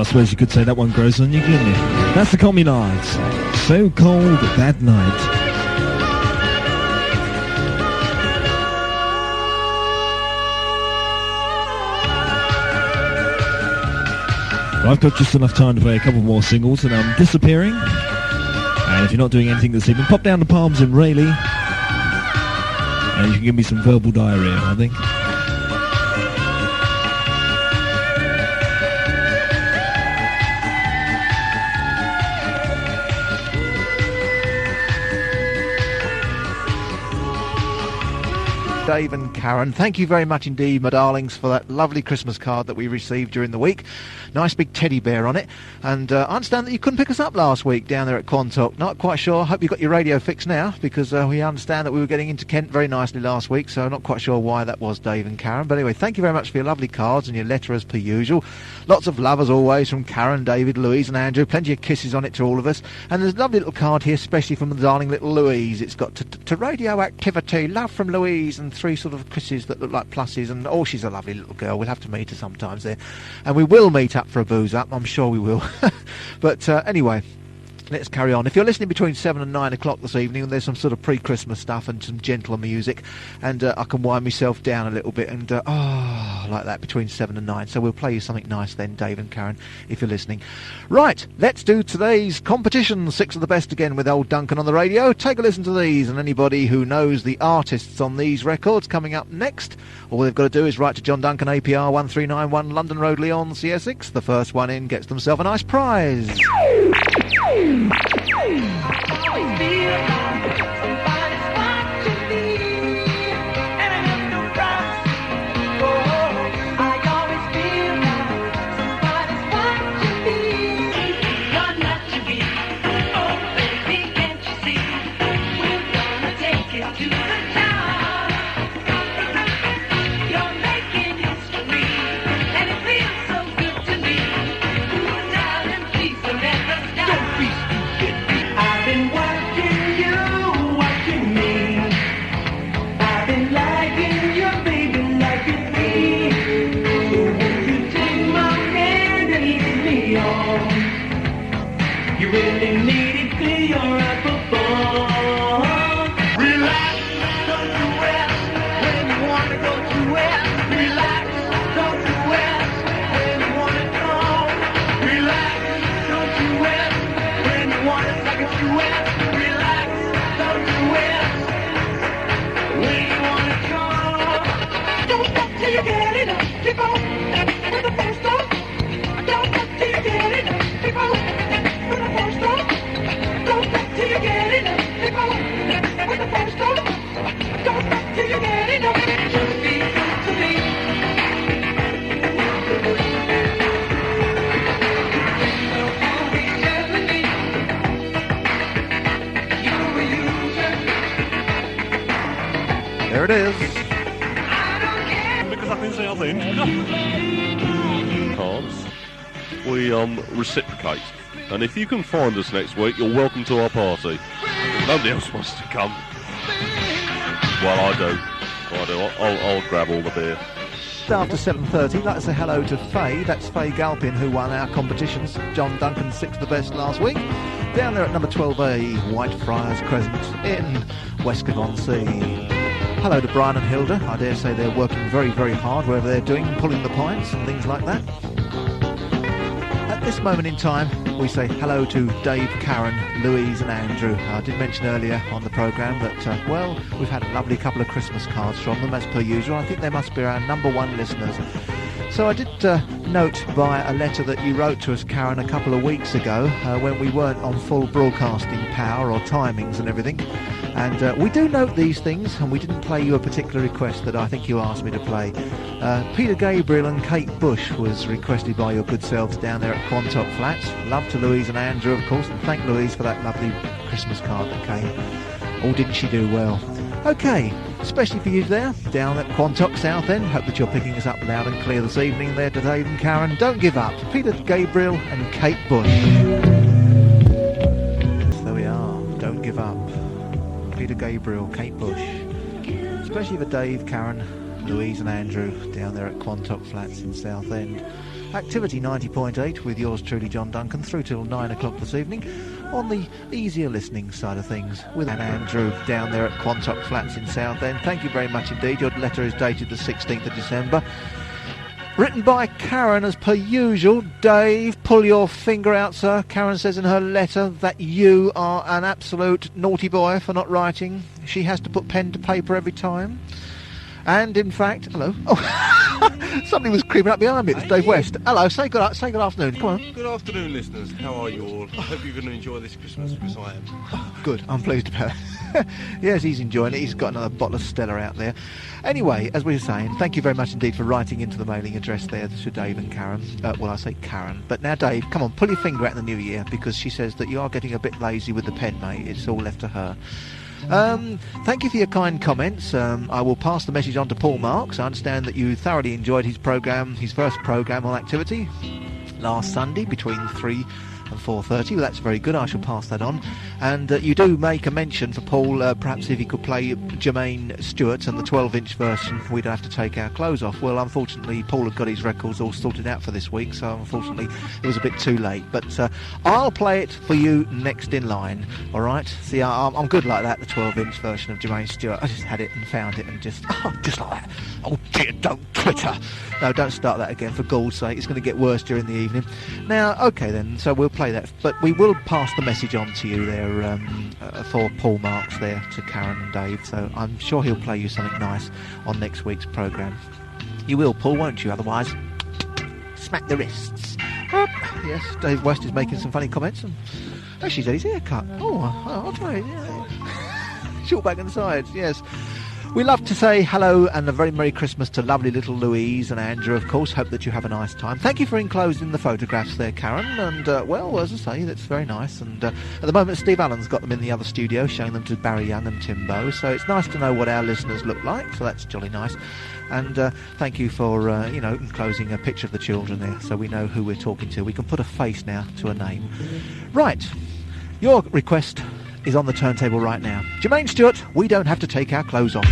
suppose you could say that one grows on you, couldn't it? That's the Communards. So cold that night. I've got just enough time to play a couple more singles and I'm disappearing. And if you're not doing anything this evening, pop down to Palms in Rayleigh and you can give me some verbal diarrhea, I think. Dave and Karen, thank you very much indeed, my darlings, for that lovely Christmas card that we received during the week. Nice big teddy bear on it. And I understand that you couldn't pick us up last week down there at Quantock. Not quite sure. Hope you got your radio fixed now, because we understand that we were getting into Kent very nicely last week, so not quite sure why that was, Dave and Karen. But anyway, thank you very much for your lovely cards and your letter as per usual. Lots of love as always from Karen, David, Louise and Andrew. Plenty of kisses on it to all of us. And there's a lovely little card here, especially from the darling little Louise. It's got to radioactivity, love from Louise, and 3 sort of kisses that look like pluses. And oh, she's a lovely little girl. We'll have to meet her sometimes there. And we will meet up for a booze up. I'm sure we will. But anyway, let's carry on. If you're listening between 7 and 9 o'clock this evening, and there's some sort of pre-Christmas stuff and some gentler music, and I can wind myself down a little bit and like that between 7 and 9. So we'll play you something nice then, Dave and Karen, if you're listening. Right, let's do today's competition. 6 of the best again with old Duncan on the radio. Take a listen to these, and anybody who knows the artists on these records coming up next, all they've got to do is write to John Duncan, APR 1391 London Road, Leon-on-Sea, Essex. The first one in gets themselves a nice prize. There it is. Because up in Southend, cards, we reciprocate. And if you can find us next week, you're welcome to our party. Nobody else wants to come. Well, I do. I'll grab all the beer. After 7:30, like to say hello to Faye. That's Faye Galpin, who won our competitions. John Duncan, 6th of the best last week. Down there at number 12A, Whitefriars Crescent in Southend-on-Sea. Hello to Brian and Hilda. I dare say they're working very, very hard wherever they're doing, pulling the pints and things like that. At this moment in time, we say hello to Dave, Karen, Louise and Andrew. I did mention earlier on the programme that, well, we've had a lovely couple of Christmas cards from them, as per usual. I think they must be our #1 listeners. So I did note by a letter that you wrote to us, Karen, a couple of weeks ago, when we weren't on full broadcasting power or timings and everything. And we do note these things, and we didn't play you a particular request that I think you asked me to play. Peter Gabriel and Kate Bush was requested by your good selves down there at Quantock Flats. Love to Louise and Andrew, of course, and thank Louise for that lovely Christmas card that came. Oh, didn't she do well? Okay, especially for you there, down at Quantock Southend. Hope that you're picking us up loud and clear this evening there to Dave and Karen. Don't give up. Peter Gabriel and Kate Bush. There we are. Don't give up. Peter Gabriel, Kate Bush. Especially for Dave, Karen, Louise and Andrew down there at Quantock Flats in Southend. Activity 90.8 with yours truly, John Duncan, through till 9 o'clock this evening on the easier listening side of things with Andrew down there at Quantock Flats in Southend. Thank you very much indeed. Your letter is dated the 16th of December. Written by Karen as per usual. Dave, pull your finger out, sir. Karen says in her letter that you are an absolute naughty boy for not writing. She has to put pen to paper every time. And in fact, hello. Oh, somebody was creeping up behind me. It's Dave West. Hello. Say good afternoon. Come on. Good afternoon, listeners. How are you all? I hope you're going to enjoy this Christmas, because I am. Good. I'm pleased about it. Yes, he's enjoying it. He's got another bottle of Stella out there. Anyway, as we were saying, thank you very much indeed for writing into the mailing address there to Dave and Karen. Well, I say Karen. But now, Dave, come on, pull your finger out in the new year, because she says that you are getting a bit lazy with the pen, mate. It's all left to her. Thank you for your kind comments. I will pass the message on to Paul Marks. I understand that you thoroughly enjoyed his first programme on Activity last Sunday between 3 and 4:30. Well, that's very good. I shall pass that on. And you do make a mention for Paul, perhaps if he could play Jermaine Stewart and the 12-inch version, we'd have to take our clothes off. Well, unfortunately, Paul had got his records all sorted out for this week, so unfortunately it was a bit too late. But I'll play it for you next in line, all right? See, I'm good like that, the 12-inch version of Jermaine Stewart. I just had it and found it and just like that. Oh, dear, don't Twitter. No, don't start that again, for Gord's sake. It's going to get worse during the evening. Now, OK then, so we'll play that. But we will pass the message on to you there for Paul Marks there to Karen and Dave. So I'm sure he'll play you something nice on next week's programme. You will, Paul, won't you? Otherwise, smack the wrists. Yes, Dave West is making some funny comments. And she's had his hair cut. I'll try it. Yeah. Short back and sides, yes. We love to say hello and a very Merry Christmas to lovely little Louise and Andrew, of course. Hope that you have a nice time. Thank you for enclosing the photographs there, Karen. And, well, as I say, that's very nice. And at the moment, Steve Allen's got them in the other studio, showing them to Barry Young and Timbo. So it's nice to know what our listeners look like. So that's jolly nice. And thank you for, enclosing a picture of the children there so we know who we're talking to. We can put a face now to a name. Right. Your request is on the turntable right now. Jermaine Stewart, We Don't Have to Take Our Clothes Off.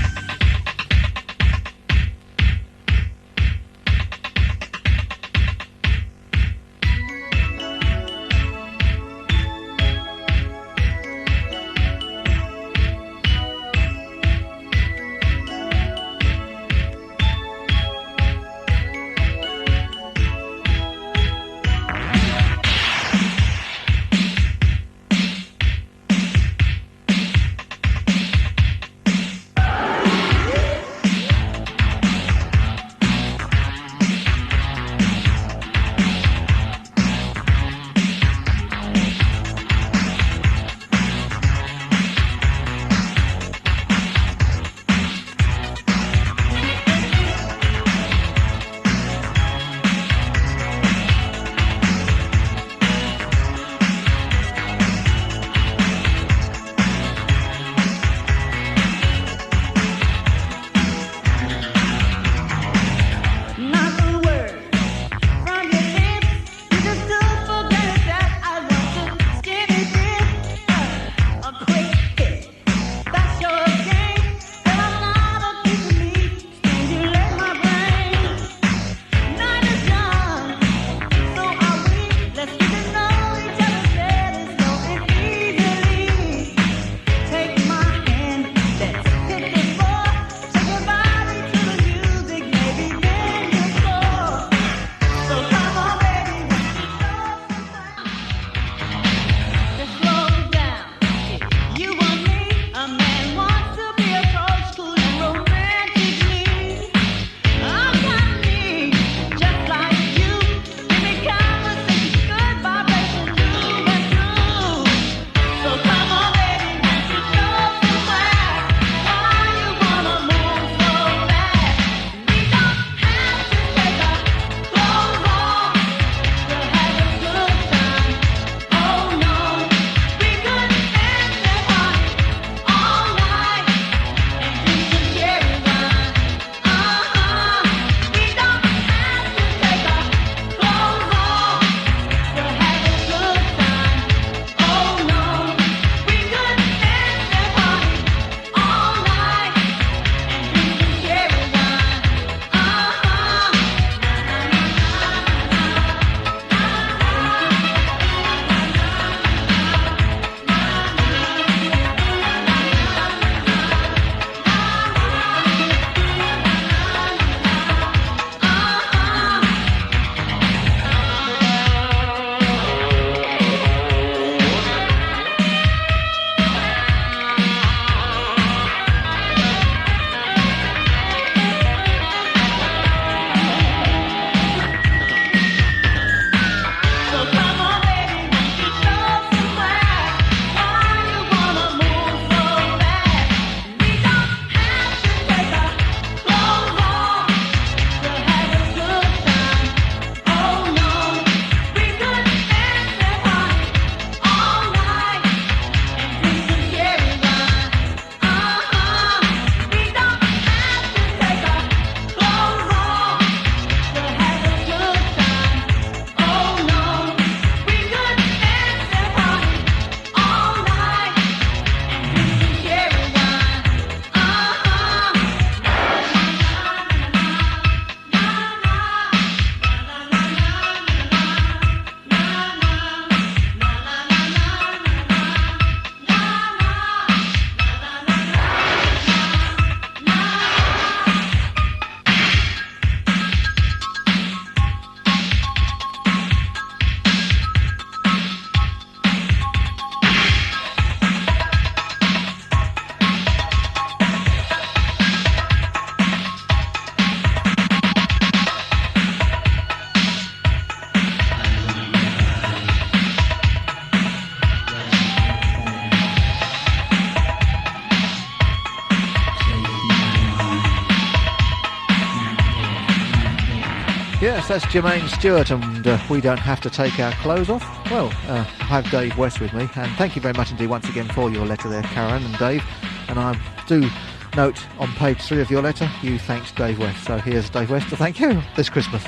Yes, that's Jermaine Stewart, and we don't have to take our clothes off. Well, I have Dave West with me, and thank you very much indeed once again for your letter there, Karen and Dave. And I do note on page 3 of your letter, you thanked Dave West. So here's Dave West to thank you this Christmas.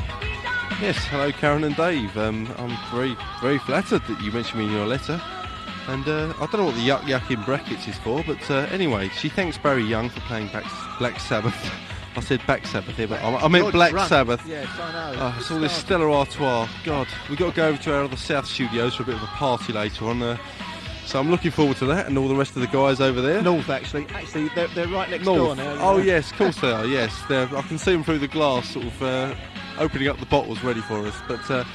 Yes, hello Karen and Dave. I'm very, very flattered that you mentioned me in your letter. And I don't know what the yuck in brackets is for, but anyway, she thanks Barry Young for playing Black Sabbath. I said Back Sabbath here, but I meant Black Sabbath. Yes, I know. It's all this Stella Artois. God, we've got to go over to our other South studios for a bit of a party later on. So I'm looking forward to that, and all the rest of the guys over there. North, actually. Actually, they're right next door now. Oh, yes, of course they are, yes. I can see them through the glass, sort of opening up the bottles ready for us. But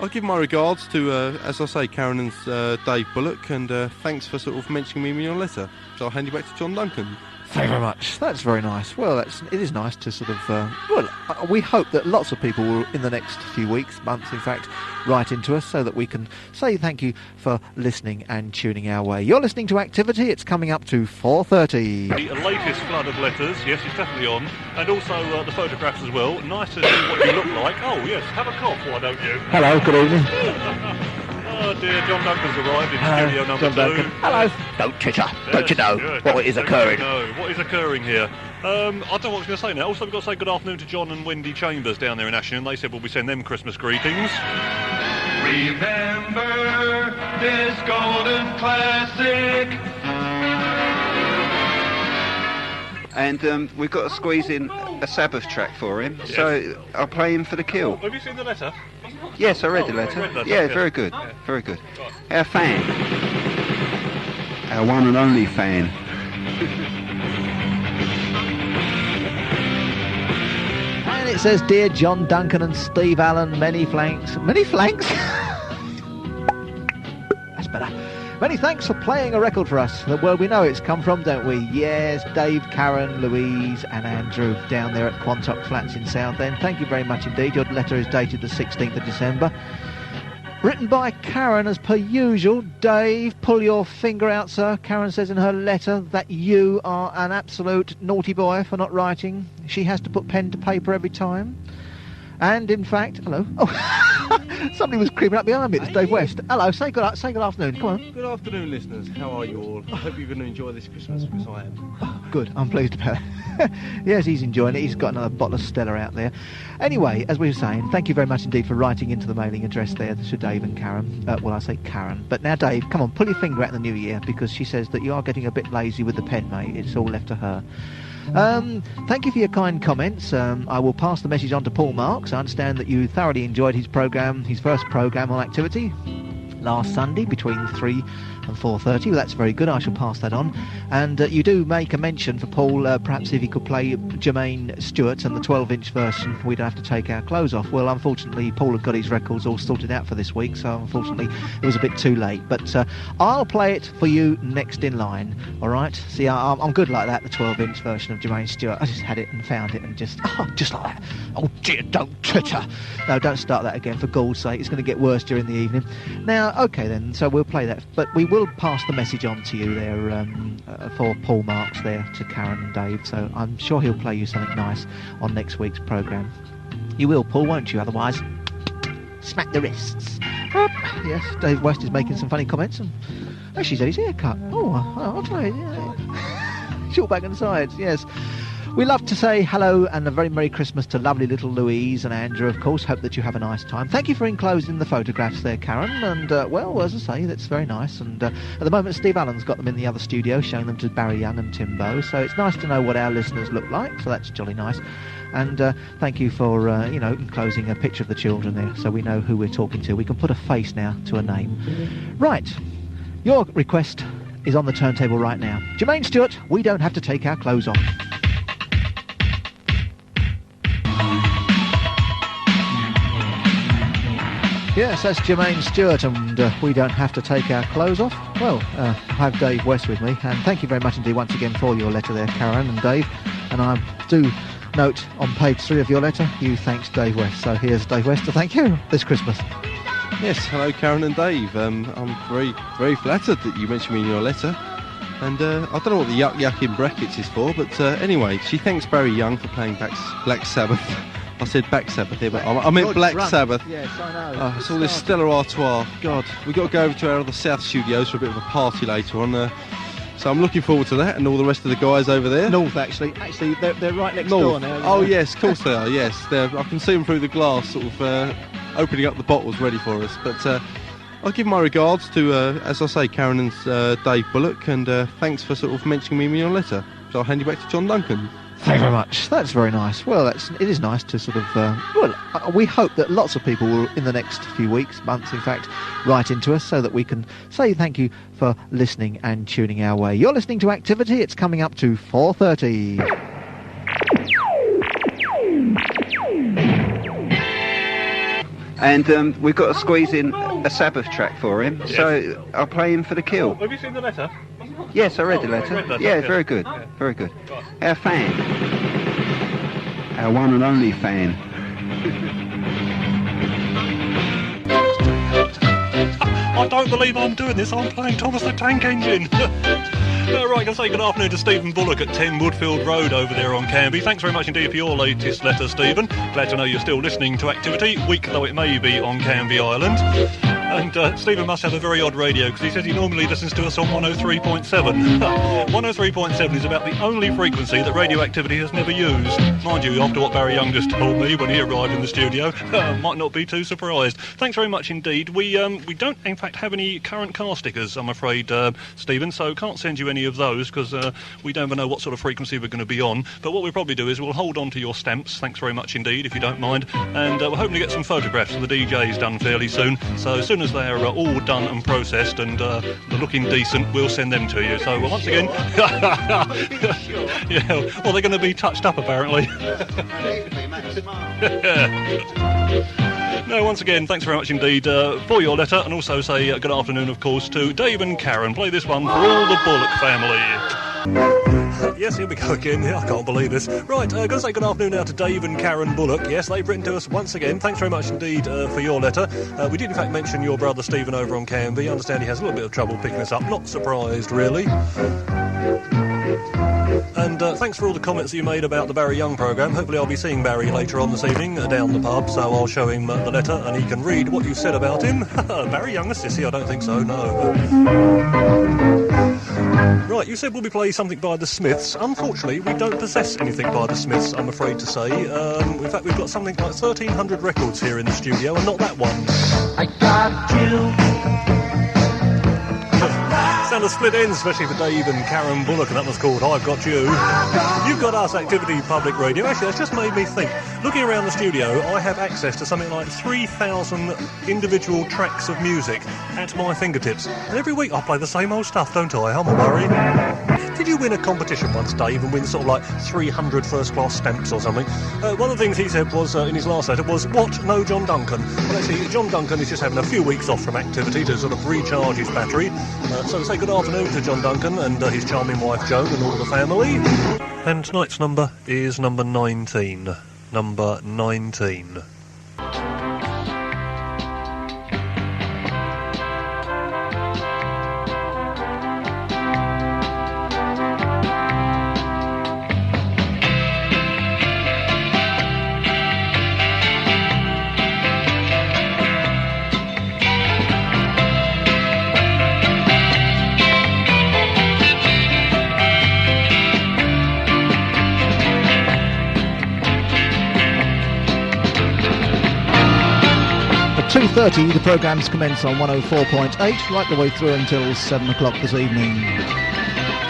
I'll give my regards to, as I say, Karen and Dave Bullock, and thanks for sort of mentioning me in your letter. So I'll hand you back to John Duncan. Thank you very much. That's very nice. Well, it is nice to sort of... we hope that lots of people will, in the next few weeks, months, in fact, write into us so that we can say thank you for listening and tuning our way. You're listening to Activity. It's coming up to 4:30. The latest flood of letters, yes, it's definitely on. And also the photographs as well. Nice to see what you look like. Oh, yes, have a cough, why don't you? Hello, good evening. Oh dear, John Duncan's arrived in studio number John 2. Duncan. Hello. Don't titter. Don't you know what is occurring? What is occurring here? I don't know what I was going to say now. Also, we've got to say good afternoon to John and Wendy Chambers down there in Ashton. They said, well, we send them Christmas greetings. Remember this golden classic. And we've got to squeeze in a Sabbath track for him, so I'll play him for the kill. Have you seen the letter? Yes, I read the letter. Very good. Very good. Our fan. Our one and only fan. And it says, Dear John Duncan and Steve Allen, many flanks. Many flanks? That's better. Many thanks for playing a record for us. Well, we know it's come from, don't we? Yes, Dave, Karen, Louise and Andrew down there at Quantock Flats in Southend. Thank you very much indeed. Your letter is dated the 16th of December. Written by Karen as per usual. Dave, pull your finger out, sir. Karen says in her letter that you are an absolute naughty boy for not writing. She has to put pen to paper every time. And in fact, hello. Oh, somebody was creeping up behind me. It's Dave West. Hello. Say good afternoon. Come on. Good afternoon, listeners. How are you all? I hope you're going to enjoy this Christmas, because I am. Oh, good. I'm pleased about it. Yes, he's enjoying it. He's got another bottle of Stella out there. Anyway, as we were saying, thank you very much indeed for writing into the mailing address there to Dave and Karen. Well, I say Karen. But now, Dave, come on, pull your finger out in the new year, because she says that you are getting a bit lazy with the pen, mate. It's all left to her. Thank you for your kind comments. I will pass the message on to Paul Marks. I understand that you thoroughly enjoyed his first programme on Activity last Sunday between 3 and 4:30. Well, that's very good. I shall pass that on. And you do make a mention for Paul, perhaps if he could play Jermaine Stewart and the 12-inch version, we'd have to take our clothes off. Well, unfortunately, Paul had got his records all sorted out for this week, so unfortunately it was a bit too late. But I'll play it for you next in line, all right? See, I'm good like that, the 12-inch version of Jermaine Stewart. I just had it and found it and just like that. Oh, dear, don't titter. No, don't start that again, for Gord's sake. It's going to get worse during the evening. Now, OK then, so we'll play that. But we will pass the message on to you there for Paul Marks there to Karen and Dave, so I'm sure he'll play you something nice on next week's programme. You will, Paul, won't you? Otherwise, smack the wrists. Yes, Dave West is making some funny comments. And she said his haircut. I'll try it. Yeah. Short back and sides, yes. We love to say hello and a very Merry Christmas to lovely little Louise and Andrew, of course. Hope that you have a nice time. Thank you for enclosing the photographs there, Karen. And, well, as I say, that's very nice. And at the moment, Steve Allen's got them in the other studio, showing them to Barry Young and Timbo. So it's nice to know what our listeners look like. So that's jolly nice. And thank you for, enclosing a picture of the children there, so we know who we're talking to. We can put a face now to a name. Right. Your request is on the turntable right now. Jermaine Stewart, We Don't Have to Take Our Clothes Off. Yes, that's Jermaine Stewart, and We Don't Have to Take Our Clothes Off. Well, I have Dave West with me, and thank you very much indeed once again for your letter there, Karen and Dave. And I do note on page 3 of your letter, you thanks Dave West. So here's Dave West to thank you this Christmas. Yes, hello Karen and Dave. I'm very, very flattered that you mentioned me in your letter. And I don't know what the yuck in brackets is for, but anyway, she thanks Barry Young for playing Black Sabbath. I said back Sabbath here, but I meant You're Black drunk. Sabbath. Yes, I know. It's all this Stella Artois. God, we've got to go over to our other South studios for a bit of a party later on. So I'm looking forward to that, and all the rest of the guys over there. North, actually. Actually, they're right next North. door now. you Oh know. yes, of course they are. Yes, I can see them through the glass, sort of opening up the bottles ready for us. But I'll give my regards to, as I say, Karen and Dave Bullock, and thanks for sort of mentioning me in your letter. So I'll hand you back to John Duncan. Thank you very much. That's very nice. Well, it is nice to sort of... we hope that lots of people will, in the next few weeks, months, in fact, write into us so that we can say thank you for listening and tuning our way. You're listening to Activity. It's coming up to 4:30. And we've got to squeeze in a Sabbath track for him, so I'll play him for the kill. Have you seen the letter? Yes, I read the letter. read that, Yeah, okay. very good, very good. Our fan, our one and only fan. I don't believe I'm doing this. I'm playing Thomas the Tank Engine. Right, I can say good afternoon to Stephen Bullock at 10 Woodfield Road over there on Canby. Thanks very much indeed for your latest letter, Stephen. Glad to know you're still listening to Activity, weak though it may be on Canby Island. And Stephen must have a very odd radio, because he says he normally listens to us on 103.7. 103.7 is about the only frequency that Radioactivity has never used. Mind you, after what Barry Young just told me when he arrived in the studio, might not be too surprised. Thanks very much indeed. We don't, in fact, have any current car stickers, I'm afraid, Stephen, so can't send you any of those, because we don't even know what sort of frequency we're going to be on. But what we'll probably do is we'll hold on to your stamps, thanks very much indeed, if you don't mind, and we're hoping to get some photographs of the DJs done fairly soon. So as soon as they're all done and processed and they're looking decent, we'll send them to you. So once again, yeah, well, they're going to be touched up apparently. No, once again, thanks very much indeed for your letter, and also say good afternoon, of course, to Dave and Karen. Play this one for all the Bullock family. Yes, here we go again. Yeah, I can't believe this. Right, got to say good afternoon now to Dave and Karen Bullock. Yes, they've written to us once again. Thanks very much indeed for your letter. We did in fact mention your brother Stephen over on Canby. I understand he has a little bit of trouble picking us up. Not surprised, really. And thanks for all the comments that you made about the Barry Young programme. Hopefully I'll be seeing Barry later on this evening down the pub, so I'll show him the letter and he can read what you said about him. Barry Young, a sissy? I don't think so, no. Right, you said we'll be playing something by the Smiths. Unfortunately, we don't possess anything by the Smiths, I'm afraid to say. In fact, we've got something like 1,300 records here in the studio, and not that one. I got you. Sound of split ends, especially for Dave and Karen Bullock, and that was called I've Got You. You've got us, Activity Public Radio. Actually, that's just made me think. Looking around the studio, I have access to something like 3,000 individual tracks of music at my fingertips. And every week I play the same old stuff, don't I? I'm a worry. Did you win a competition once, Dave, and win sort of like 300 first-class stamps or something? One of the things he said was, in his last letter, was, what? No John Duncan? Well, actually, John Duncan is just having a few weeks off from Activity to sort of recharge his battery. So say good afternoon to John Duncan and his charming wife Joan and all the family. And tonight's number is number 19. Number 19. At 2:30, the programmes commence on 104.8, right the way through until 7 o'clock this evening.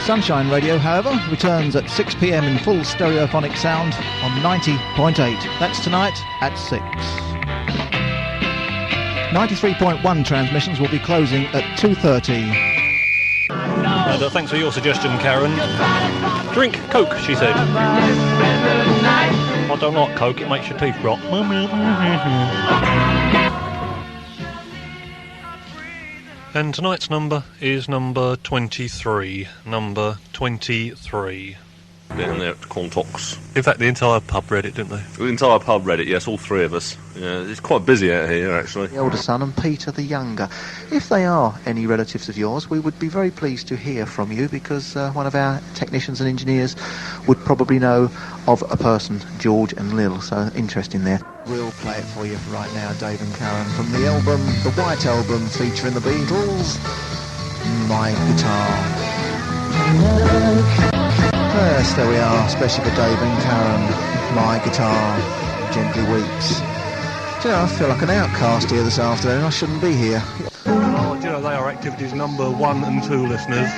Sunshine Radio, however, returns at 6 p.m. in full stereophonic sound on 90.8. That's tonight at 6. 93.1 transmissions will be closing at 2:30. And thanks for your suggestion, Karen. Drink Coke, she said. I don't like Coke, it makes your teeth rot. And tonight's number is number 23. Number 23. down there at Quantocks. In fact, the entire pub read it, didn't they? The entire pub read it, yes, all three of us. Yeah, it's quite busy out here, actually. The older son and Peter the younger. If they are any relatives of yours, we would be very pleased to hear from you, because one of our technicians and engineers would probably know of a person, George and Lil, so interesting there. We'll play it for you right now, Dave and Karen, from the album, the White Album featuring the Beatles, My Guitar. Yes, there we are, especially for Dave and Karen, My Guitar Gently Weeps. Do you know, I feel like an outcast here this afternoon. I shouldn't be here. Oh, do you know, they are Activity's number 1 and 2 listeners.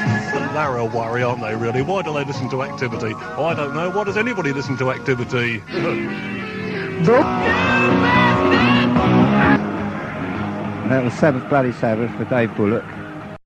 They're a worry, aren't they, really? Why do they listen to Activity? I don't know. Why does anybody listen to Activity? That was Sabbath Bloody Sabbath for Dave Bullock.